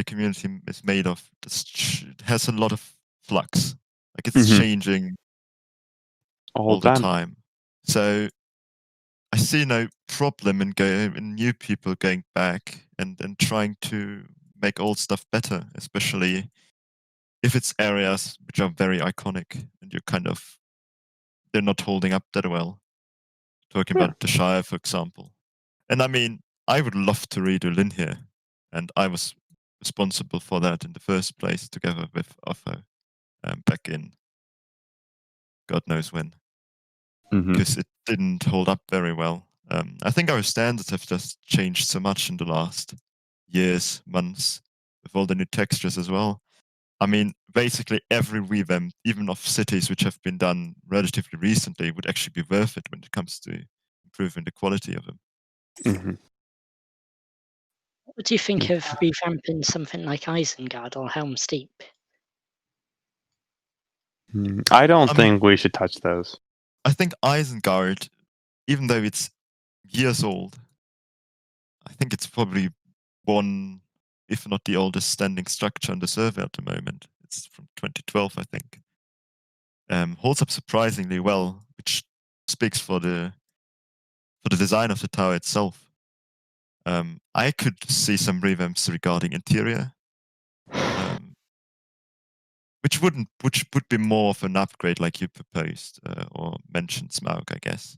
community is made of has a lot of flux, like it's Mhm. changing All all the done. time. So I see no problem in new people going back and trying to make old stuff better, especially if it's areas which are very iconic and they're not holding up that well. Talking Yeah. about the Shire, for example. And I mean, I would love to redo Lynn here, and I was responsible for that in the first place, together with Otho, back in God knows when, Mhm. because it didn't hold up very well. I think our standards have just changed so much in the last years, months, with all the new textures as well. I mean, basically every revamp, even of cities which have been done relatively recently, would actually be worth it when it comes to improving the quality of them. Mhm. What do you think of revamping something like Isengard or Helm's Deep? I don't I mean- think we should touch those. I think Isengard, even though it's years old, I think it's probably one, if not the oldest standing structure on the server at the moment. It's from 2012, I think. Holds up surprisingly well, which speaks for the design of the tower itself. I could see some revamps regarding interior, um, which would be more of an upgrade like you proposed or mentioned, Smaug, I guess.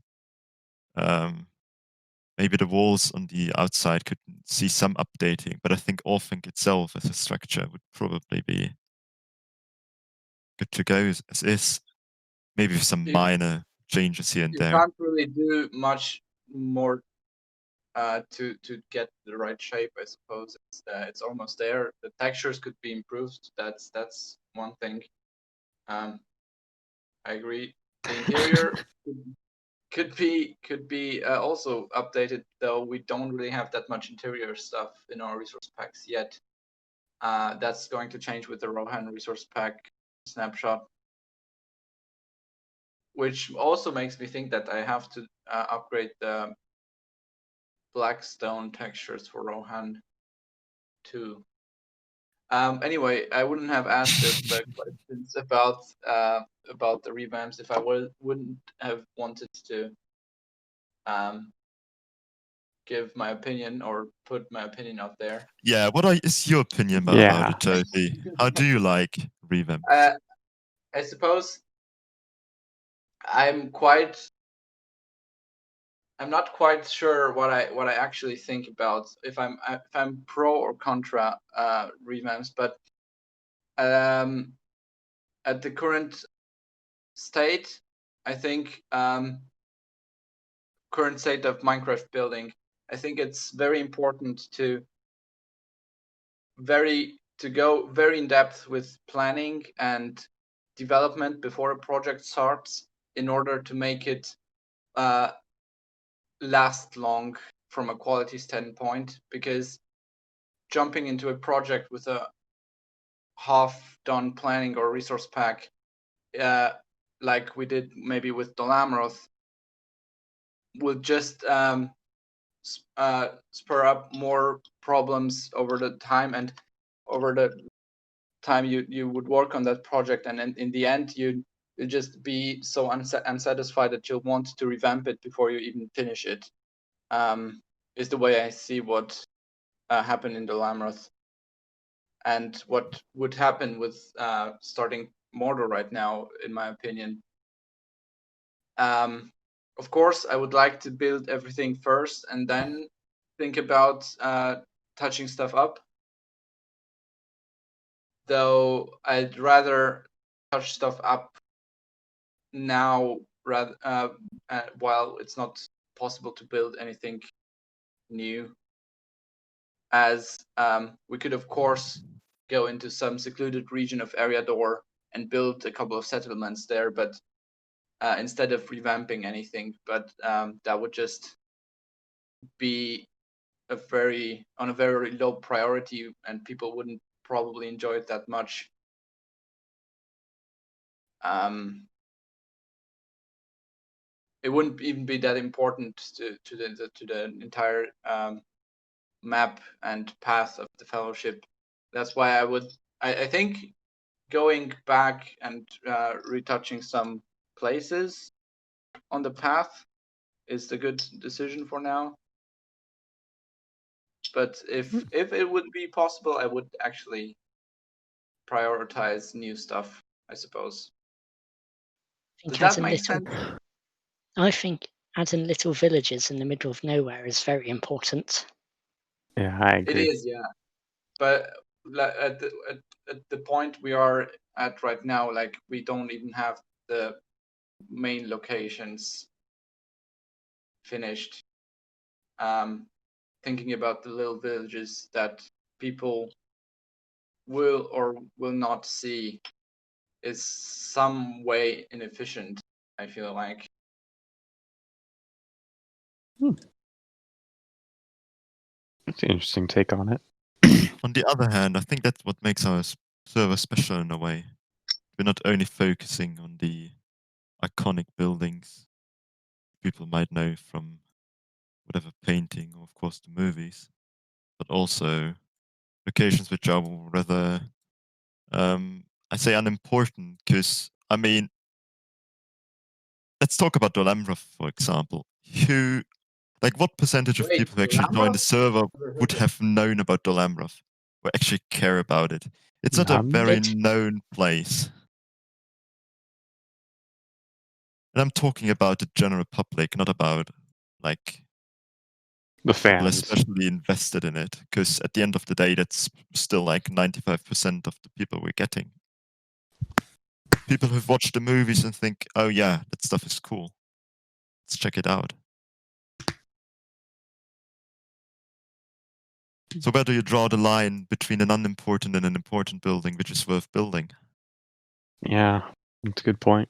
Maybe the walls on the outside could see some updating, but I think Orphanc itself as a structure would probably be good to go as is. Maybe with some You- minor changes here and You there. can't really do much more to get the right shape. I suppose it's almost there. The textures could be improved. That's one thing. I agree. The interior could be also updated, though we don't really have that much interior stuff in our resource packs yet. That's going to change with the Rohan resource pack snapshot, which also makes me think that I have to upgrade the Blackstone textures for Rohan too. Anyway, I wouldn't have asked the questions about the revamps if I wouldn't have wanted to give my opinion or put my opinion out there. Yeah, is your opinion about Yeah. it, Toby? How do you like revamps? I suppose I'm not quite sure what I actually think about if I'm pro or contra revamps, but at the current state, I think current state of Minecraft building, I think it's very important to go very in depth with planning and development before a project starts in order to make it last long from a quality standpoint, because jumping into a project with a half done planning or resource pack like we did maybe with Dolamroth would just spur up more problems over the time, and over the time you would work on that project, and in the end you'd just be so unsatisfied that you'll want to revamp it before you even finish it. Is the way I see what happened in the Lamroth, and what would happen with starting Mordor right now, in my opinion. Of course, I would like to build everything first and then think about touching stuff up. Though I'd rather touch stuff up now rather while it's not possible to build anything new, as we could of course go into some secluded region of Eriador and build a couple of settlements there, but instead of revamping anything, but that would just be on a very low priority, and people wouldn't probably enjoy it that much. It wouldn't even be that important to the entire map and path of the Fellowship. That's why I think going back and retouching some places on the path is the good decision for now. But if it would be possible, I would actually prioritize new stuff, I suppose. Does that make sense? I think adding little villages in the middle of nowhere is very important. Yeah, I It agree. is, yeah. But at the point we are at right now, like we don't even have the main locations finished. Thinking about the little villages that people will or will not see is some way inefficient, I feel like. That's an interesting take on it. On the other hand, I think that's what makes our server special in a way. We're not only focusing on the iconic buildings people might know from whatever painting or, of course, the movies, but also locations which are rather, I say, unimportant. Because, I mean, let's talk about Dolamra, for example. Who Like, what percentage of Wait, people who actually join the Lamroth? server Never heard would of have known about the Lamroth, or actually care about it? It's not a None. very It- known place. And I'm talking about the general public, not about, like, The people fans. especially invested in it. Because at the end of the day, that's still like 95% of the people we're getting. People who've watched the movies and think, oh yeah, that stuff is cool. Let's check it out. So where do you draw the line between an unimportant and an important building which is worth building? Yeah, that's a good point.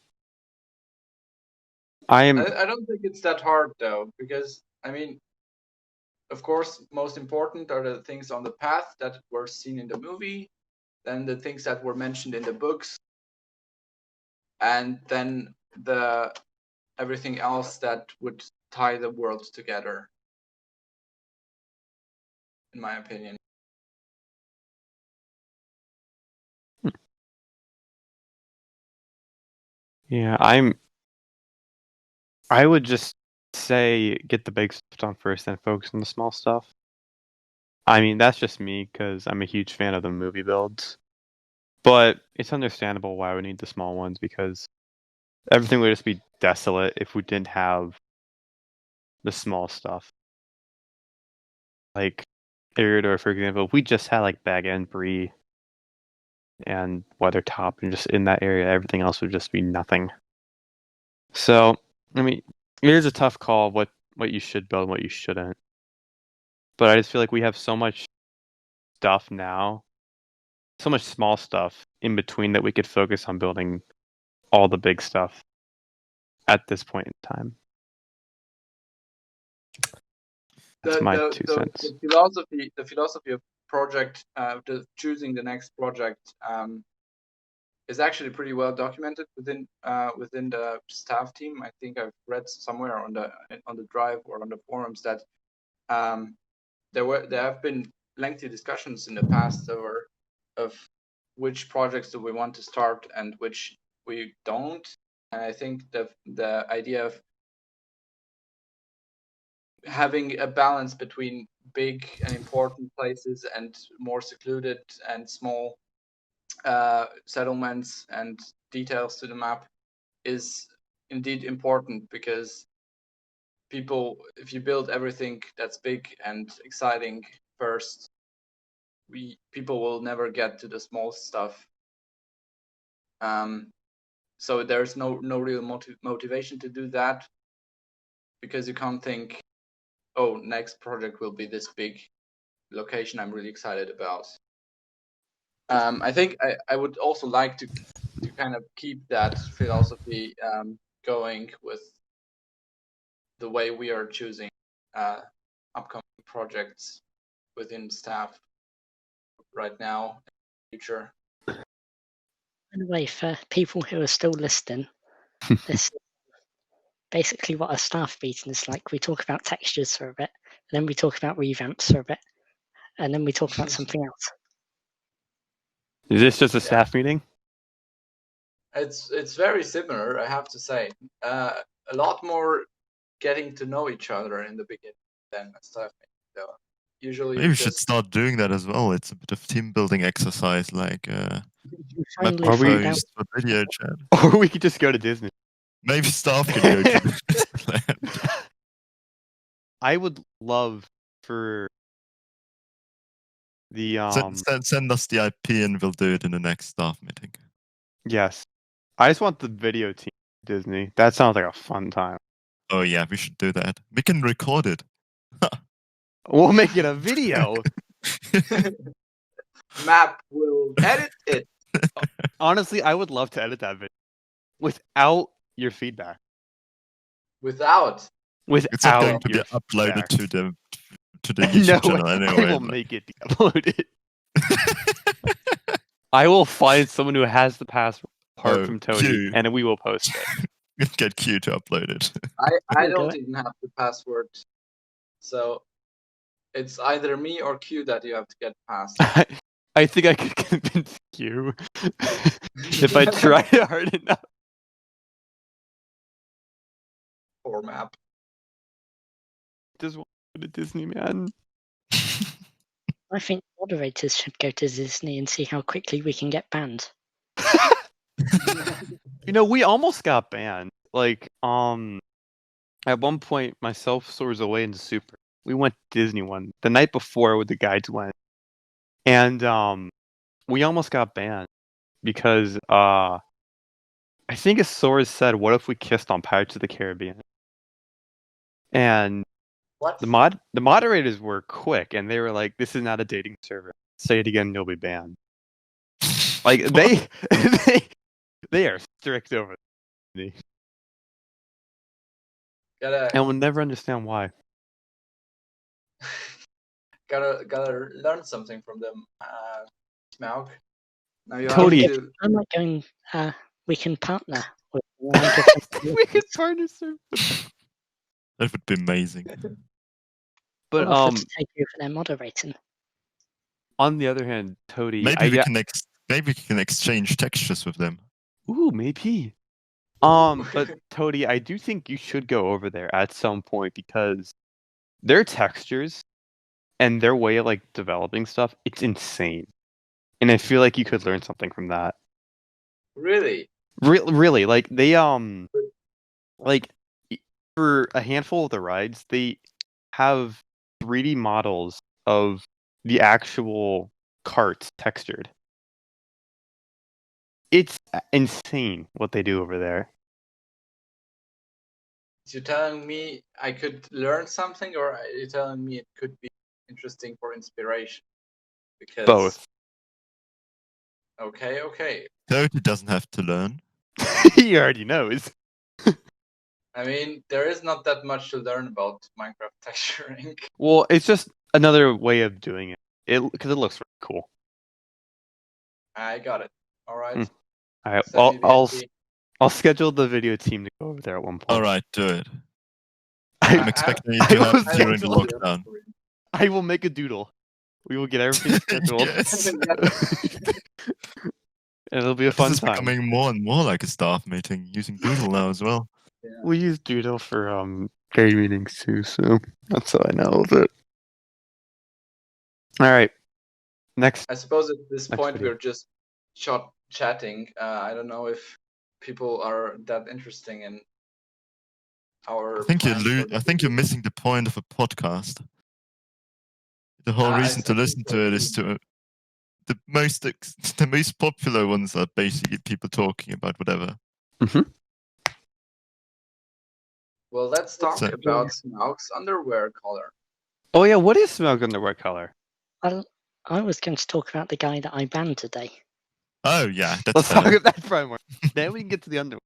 I am. I don't think it's that hard though, because I mean, of course, most important are the things on the path that were seen in the movie, then the things that were mentioned in the books, and then the everything else that would tie the world together, in my opinion. Yeah, I would just say get the big stuff done first, then focus on the small stuff. I mean, that's just me because I'm a huge fan of the movie builds. But it's understandable why we need the small ones because everything would just be desolate if we didn't have the small stuff. Like Eriador, for example, if we just had like Bag and Bree and Weathertop and just in that area, everything else would just be nothing. So, I mean, it is a tough call what you should build and what you shouldn't. But I just feel like we have so much stuff now, so much small stuff in between that we could focus on building all the big stuff at this point in time. That's my 2 cents. The philosophy of project, choosing the next project, is actually pretty well documented within the staff team. I think I've read somewhere on the drive or on the forums that there have been lengthy discussions in the past of which projects do we want to start and which we don't. And I think the idea of having a balance between big and important places and more secluded and small settlements and details to the map is indeed important, because if you build everything that's big and exciting first, people will never get to the small stuff. So there's no real motivation to do that, because you can't think, oh, next project will be this big location I'm really excited about. I think I would also like to kind of keep that philosophy going with the way we are choosing upcoming projects within staff right now and future. Anyway, for people who are still listening, this is basically what a staff meeting is like. We talk about textures for a bit, and then we talk about revamps for a bit, and then we talk about something else. Is this just a staff meeting? It's very similar, I have to say. A lot more getting to know each other in the beginning than a staff meeting, though. Usually, Maybe we should start doing that as well. It's a bit of team building exercise, like You map finally Are we- find out. post for video chat. Or we could just go to Disney. Maybe staff can go to Disneyland. I would love for the Send us the IP and we'll do it in the next staff meeting. yes. I just want the video team at Disney. That sounds like a fun time. Oh yeah, we should do that. We can record it. We'll make it a video. Map will edit it. Honestly, I would love to edit that video without your feedback. Without. It's not going to be your uploaded feedback. to the YouTube No, channel I anyway. will make it uploaded. I will find someone who has the password apart Oh, from Tony, you. and we will post it. Get Q to upload it. I We'll do don't it. even have the password, so it's either me or Q that you have to get past. I think I could convince you if I tried hard enough. Poor map. just want to go to Disney, man. I think moderators should go to Disney and see how quickly we can get banned. We almost got banned. Like, at one point, myself, Soars Away, and Super, we went to Disney one the night before with the guides went, and we almost got banned because I think as Soars said, "What if we kissed on Pirates of the Caribbean?" And What? the moderators were quick, and they were like, "This is not a dating service. Say it again, you'll be banned." Like they are strict over me, Gotta and we'll never understand why. gotta learn something from them, Smaug. Now you Toady. have to. I might go and we can partner with them and give them We could partner serve. That would be amazing. But I'll offer to take over their moderating. on the other hand, Toady, Maybe we can exchange textures with them. Ooh, maybe. But Toady, I do think you should go over there at some point because their textures and their way of like developing stuff, it's insane. And I feel like you could learn something from that. Really? Really, like they like for a handful of the rides, they have 3D models of the actual carts textured. It's insane what they do over there. You're telling me I could learn something, or are you telling me it could be interesting for inspiration? Because Both. Okay. Toad doesn't have to learn. He already knows. I mean, there is not that much to learn about Minecraft texturing. Well, it's just another way of doing it. Because it looks really cool. I got it. All right. Mm. All right. Send me the I'll ID. I'll schedule the video team to go over there at one point. All right, do it. I- I'm expecting you I to have was it during the also- lockdown. I will make a doodle. We will get everything scheduled. Yes. And it'll be a This fun is time. becoming more and more like a staff meeting using Doodle now as well. Yeah. We use Doodle for game meetings too, so that's how I know of it. All right. Next. I suppose at this Next point video. we're just chatting. I don't know if people are that interesting in our. I think plans for the I think you're missing the point of a podcast. The whole I reason to see. listen to it is to the most popular ones are basically people talking about whatever. Well, let's talk So- about Smaug's underwear color. Oh yeah, what is Smaug's underwear color? Well, I was going to talk about the guy that I banned today. Oh yeah, that's Let's talk better. about that for a more. Then we can get to the underwear.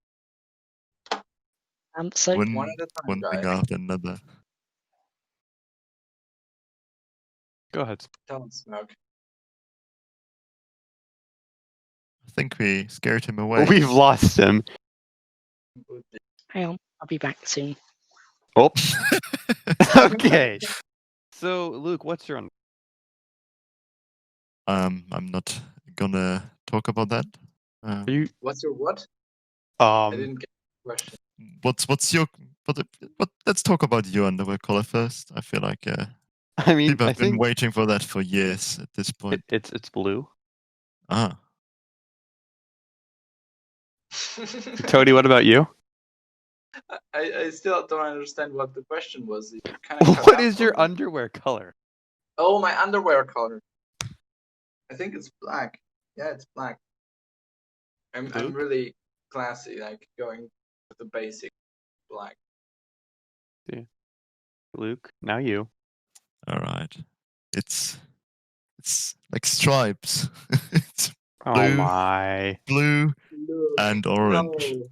So One One at a time, one thing guy. after another. Go ahead. Tell us, Smaug. I think we scared him away. We've lost him. hang on, I'll be back soon. Oh. Okay. So Luke, what's your underwear? I'm not gonna talk about that. Are you What's your what? I um didn't get the question. What's your what? Let's talk about your underwear color first. I feel like I mean people I have been think waiting for that for years at this point. it's blue. Ah, Toady, what about you? I still don't understand what the question was. You kinda cut What out is for your me. underwear color? Oh, my underwear color. I think it's black. Yeah, it's black. I'm Luke? really classy, like going with the basic black. Luke, now you. all right. It's like stripes. It's Oh Blue. my. blue Look, and orange. no.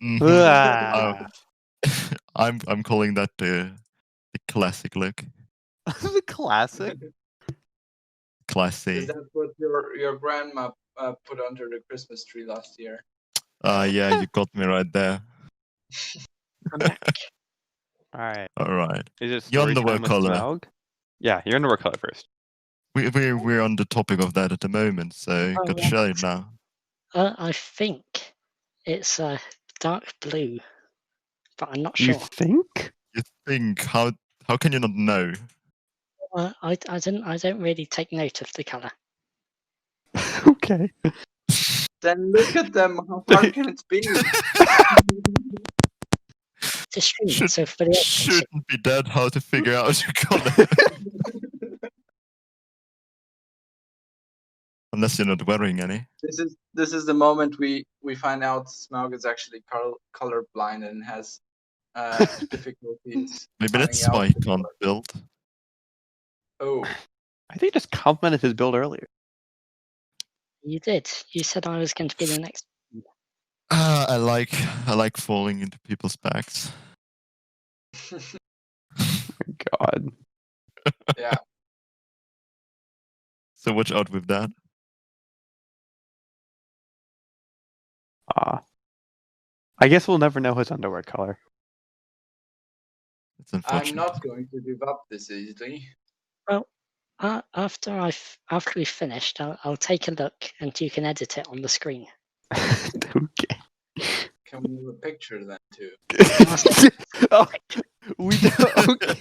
Mhm. Ah. I'm calling that the classic look. The classic. Classy. Is that what your grandma put under the Christmas tree last year? Yeah, you got me right there. I'm back. All right. All right. Is it Your story underwear time with color. Smaug? Yeah, your underwear color first. We're on the topic of that at the moment, so Oh, got to yeah. show it now. I think it's dark blue, but I'm not You sure. think? You think how How can you not know? I don't really take note of the colour. Okay. Then look at them. How hard can it be? To stream Should, it, so everybody else can see. shouldn't be that hard to figure out your color. Unless you're not wearing any. This is the moment we find out Smaug is actually color blind and has difficulties. Maybe finding that's out why he the can't color. build. Oh, I think you just complimented his build earlier. You did. You said I was going to be the next. I like falling into people's backs. God. yeah. So watch out with that. I guess we'll never know his underwear color. It's unfortunate. I'm not going to give up this easily. Well, after we've finished, I'll take a look, and you can edit it on the screen. Okay. Can we have a picture then too? Oh, we don't, okay.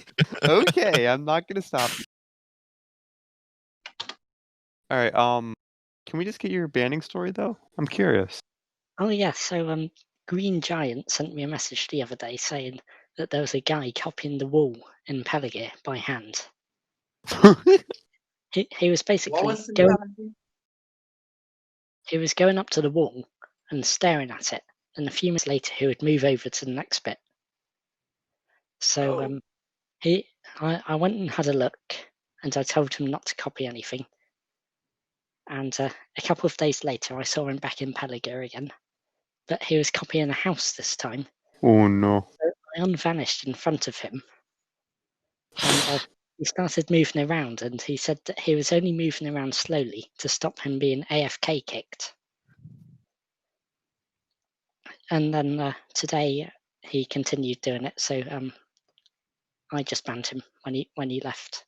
Okay, I'm not gonna stop you. All right. Can we just get your banning story though? I'm curious. Oh yeah, so Green Giant sent me a message the other day saying that there was a guy copying the wall in Peligir by hand. He was What basically was the going. reality? He was going up to the wall and staring at it, and a few minutes later he would move over to the next bit. So Oh. I went and had a look, and I told him not to copy anything. And a couple of days later, I saw him back in Peligir again, but he was copying a house this time. Oh no. So I unvanished in front of him, and he started moving around, and he said that he was only moving around slowly to stop him being AFK kicked. And then today he continued doing it, so I just banned him when he left.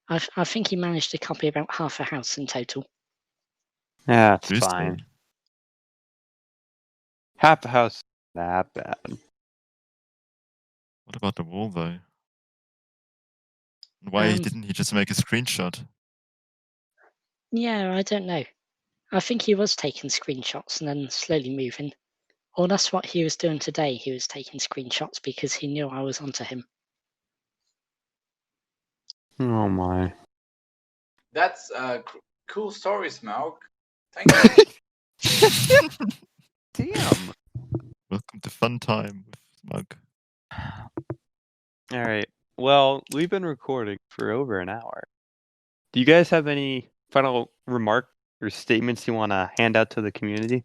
I think he managed to copy about half a house in total. Yeah, it's Seriously? fine. Half the house is that bad. What about the wall though? Why Um, didn't he just make a screenshot? Yeah, I don't know. I think he was taking screenshots and then slowly moving. Or that's what he was doing today. He was taking screenshots because he knew I was onto him. Oh my. That's cool story, Smaug. Thank you. Damn. Welcome to fun time with Smug. All right. Well, we've been recording for over an hour. Do you guys have any final remark or statements you want to hand out to the community?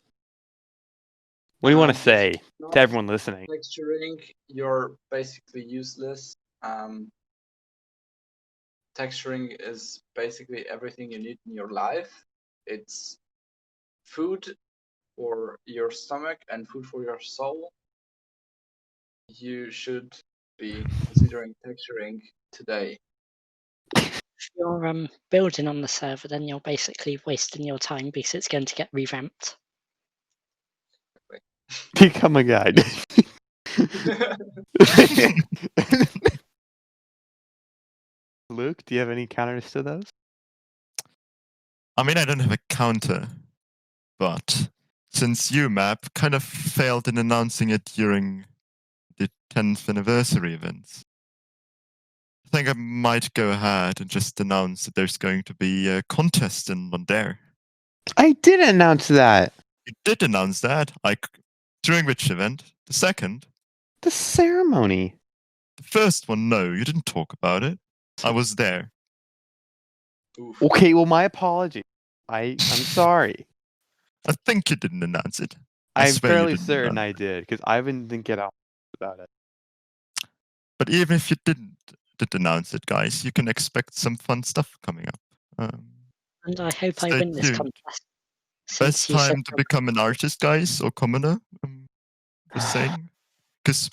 What do you want to If say not to everyone listening? Texturing, you're basically useless. Texturing is basically everything you need in your life. It's food for your stomach and food for your soul. You should be considering texturing today. If you're building on the server, then you're basically wasting your time because it's going to get revamped. Become a guide. Luke, do you have any counters to those? I mean, I don't have a counter, but since UMAP kind of failed in announcing it during the 10th anniversary events, I think I might go ahead and just announce that there's going to be a contest in Londare. I did announce that. You did announce that. During which event? The second? The ceremony. The first one, no, you didn't talk about it. I was there. Oof. Okay, well, my apology. I'm sorry. I think you didn't announce it. I I'm swear you fairly didn't certain announce I did because Ivan didn't get out about it. But even if you did announce it, guys, you can expect some fun stuff coming up. And I hope I Stay win this tuned. contest. Best Since you said time to become an artist, guys, or commoner. Just saying. Because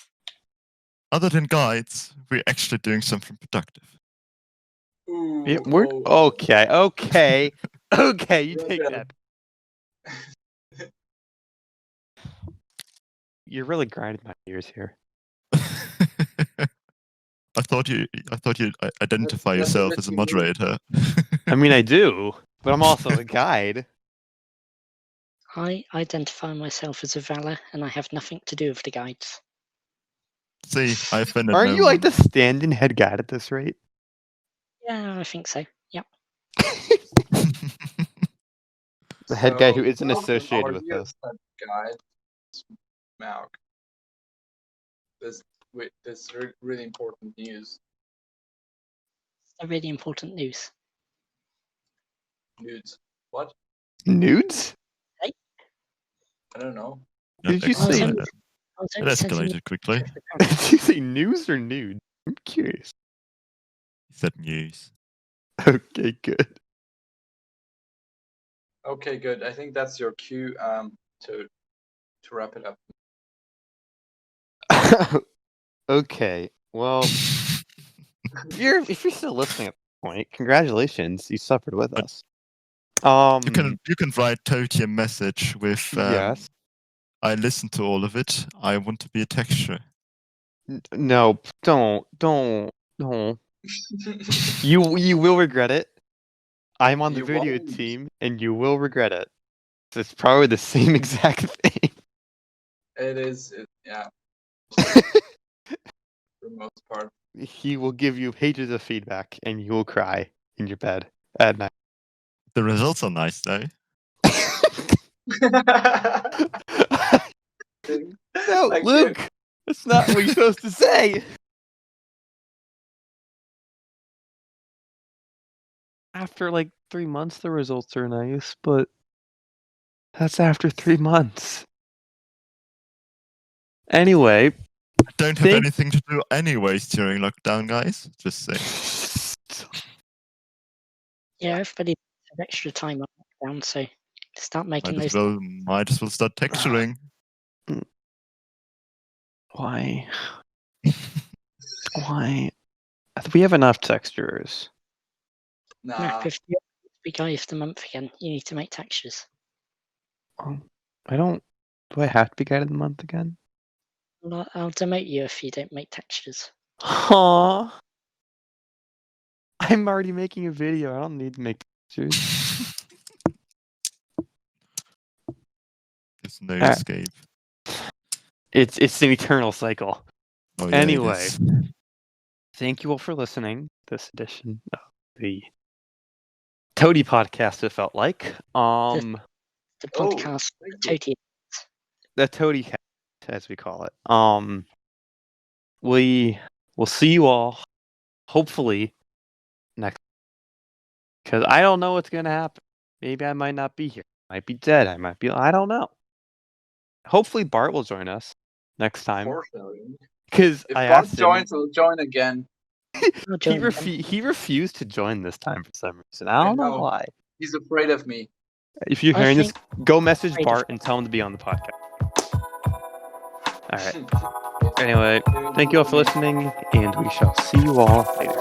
other than guides, we're actually doing something productive. Ooh, Yeah, we're oh. okay. Okay, you Rub take it that. You're really grinding my ears here. I thought you identify That's a yourself as a risky move. moderator. I mean, I do, but I'm also a guide. I identify myself as a Valor, and I have nothing to do with the guides. See, I offended Aren't no you like one. the stand-in head guide at this rate? Yeah, I think so. Yep. The head guy who So, isn't welcome, associated our with dear us. study guide, Malk. This really important news. A really important news. Nudes. What? Nudes? I don't know. Did you I was say? only, It I was only sending you escalated quickly. pictures of the parents. Did you say news or nude? I'm curious. He said news. Okay, good. Okay, good. I think that's your cue to wrap it up. Okay. Well, if you're still listening at this point, congratulations, you suffered with But- us. You can write Toti a message with Yes. I listened to all of it. I want to be a texture. No, don't. You will regret it. I'm on the You video won't. team, and you will regret it. It's probably the same exact thing. It is, yeah. For the most part. He will give you pages of feedback, and you will cry in your bed at night. The results are nice though. No, Thank you. Luke, that's not what you're supposed to say. After like 3 months, the results are nice, but that's after 3 months. Anyway, I don't have anything to do anyways during lockdown, guys. Just saying. Yeah, everybody has extra time on lockdown, so start making Might those. as well start texturing. Why? Why? We have enough textures. Nah. Mac, if you be guy of the month again, you need to make textures. I don't. Do I have to be guide of the month again? Well, I'll demote you if you don't make textures. Huh? I'm already making a video. I don't need to make textures. There's no escape. It's an eternal cycle. Oh, yeah, Anyway, it is. thank you all for listening. This edition of the Toady podcast, it felt like. The podcast, thank you. Toty. The Toady cast, as we call it. We will see you all, hopefully, next. Because I don't know what's gonna happen. Maybe I might not be here. I might be dead. I don't know. Hopefully Bart will join us next time. Foreshadowing. Because If I Bart asked him, joins, he'll join again. he refused to join this time for some reason. I don't know know. why. He's afraid of me. If you're I hearing this, think- go message afraid of- Bart and tell him to be on the podcast. All right. Anyway, thank you all for listening, and we shall see you all later.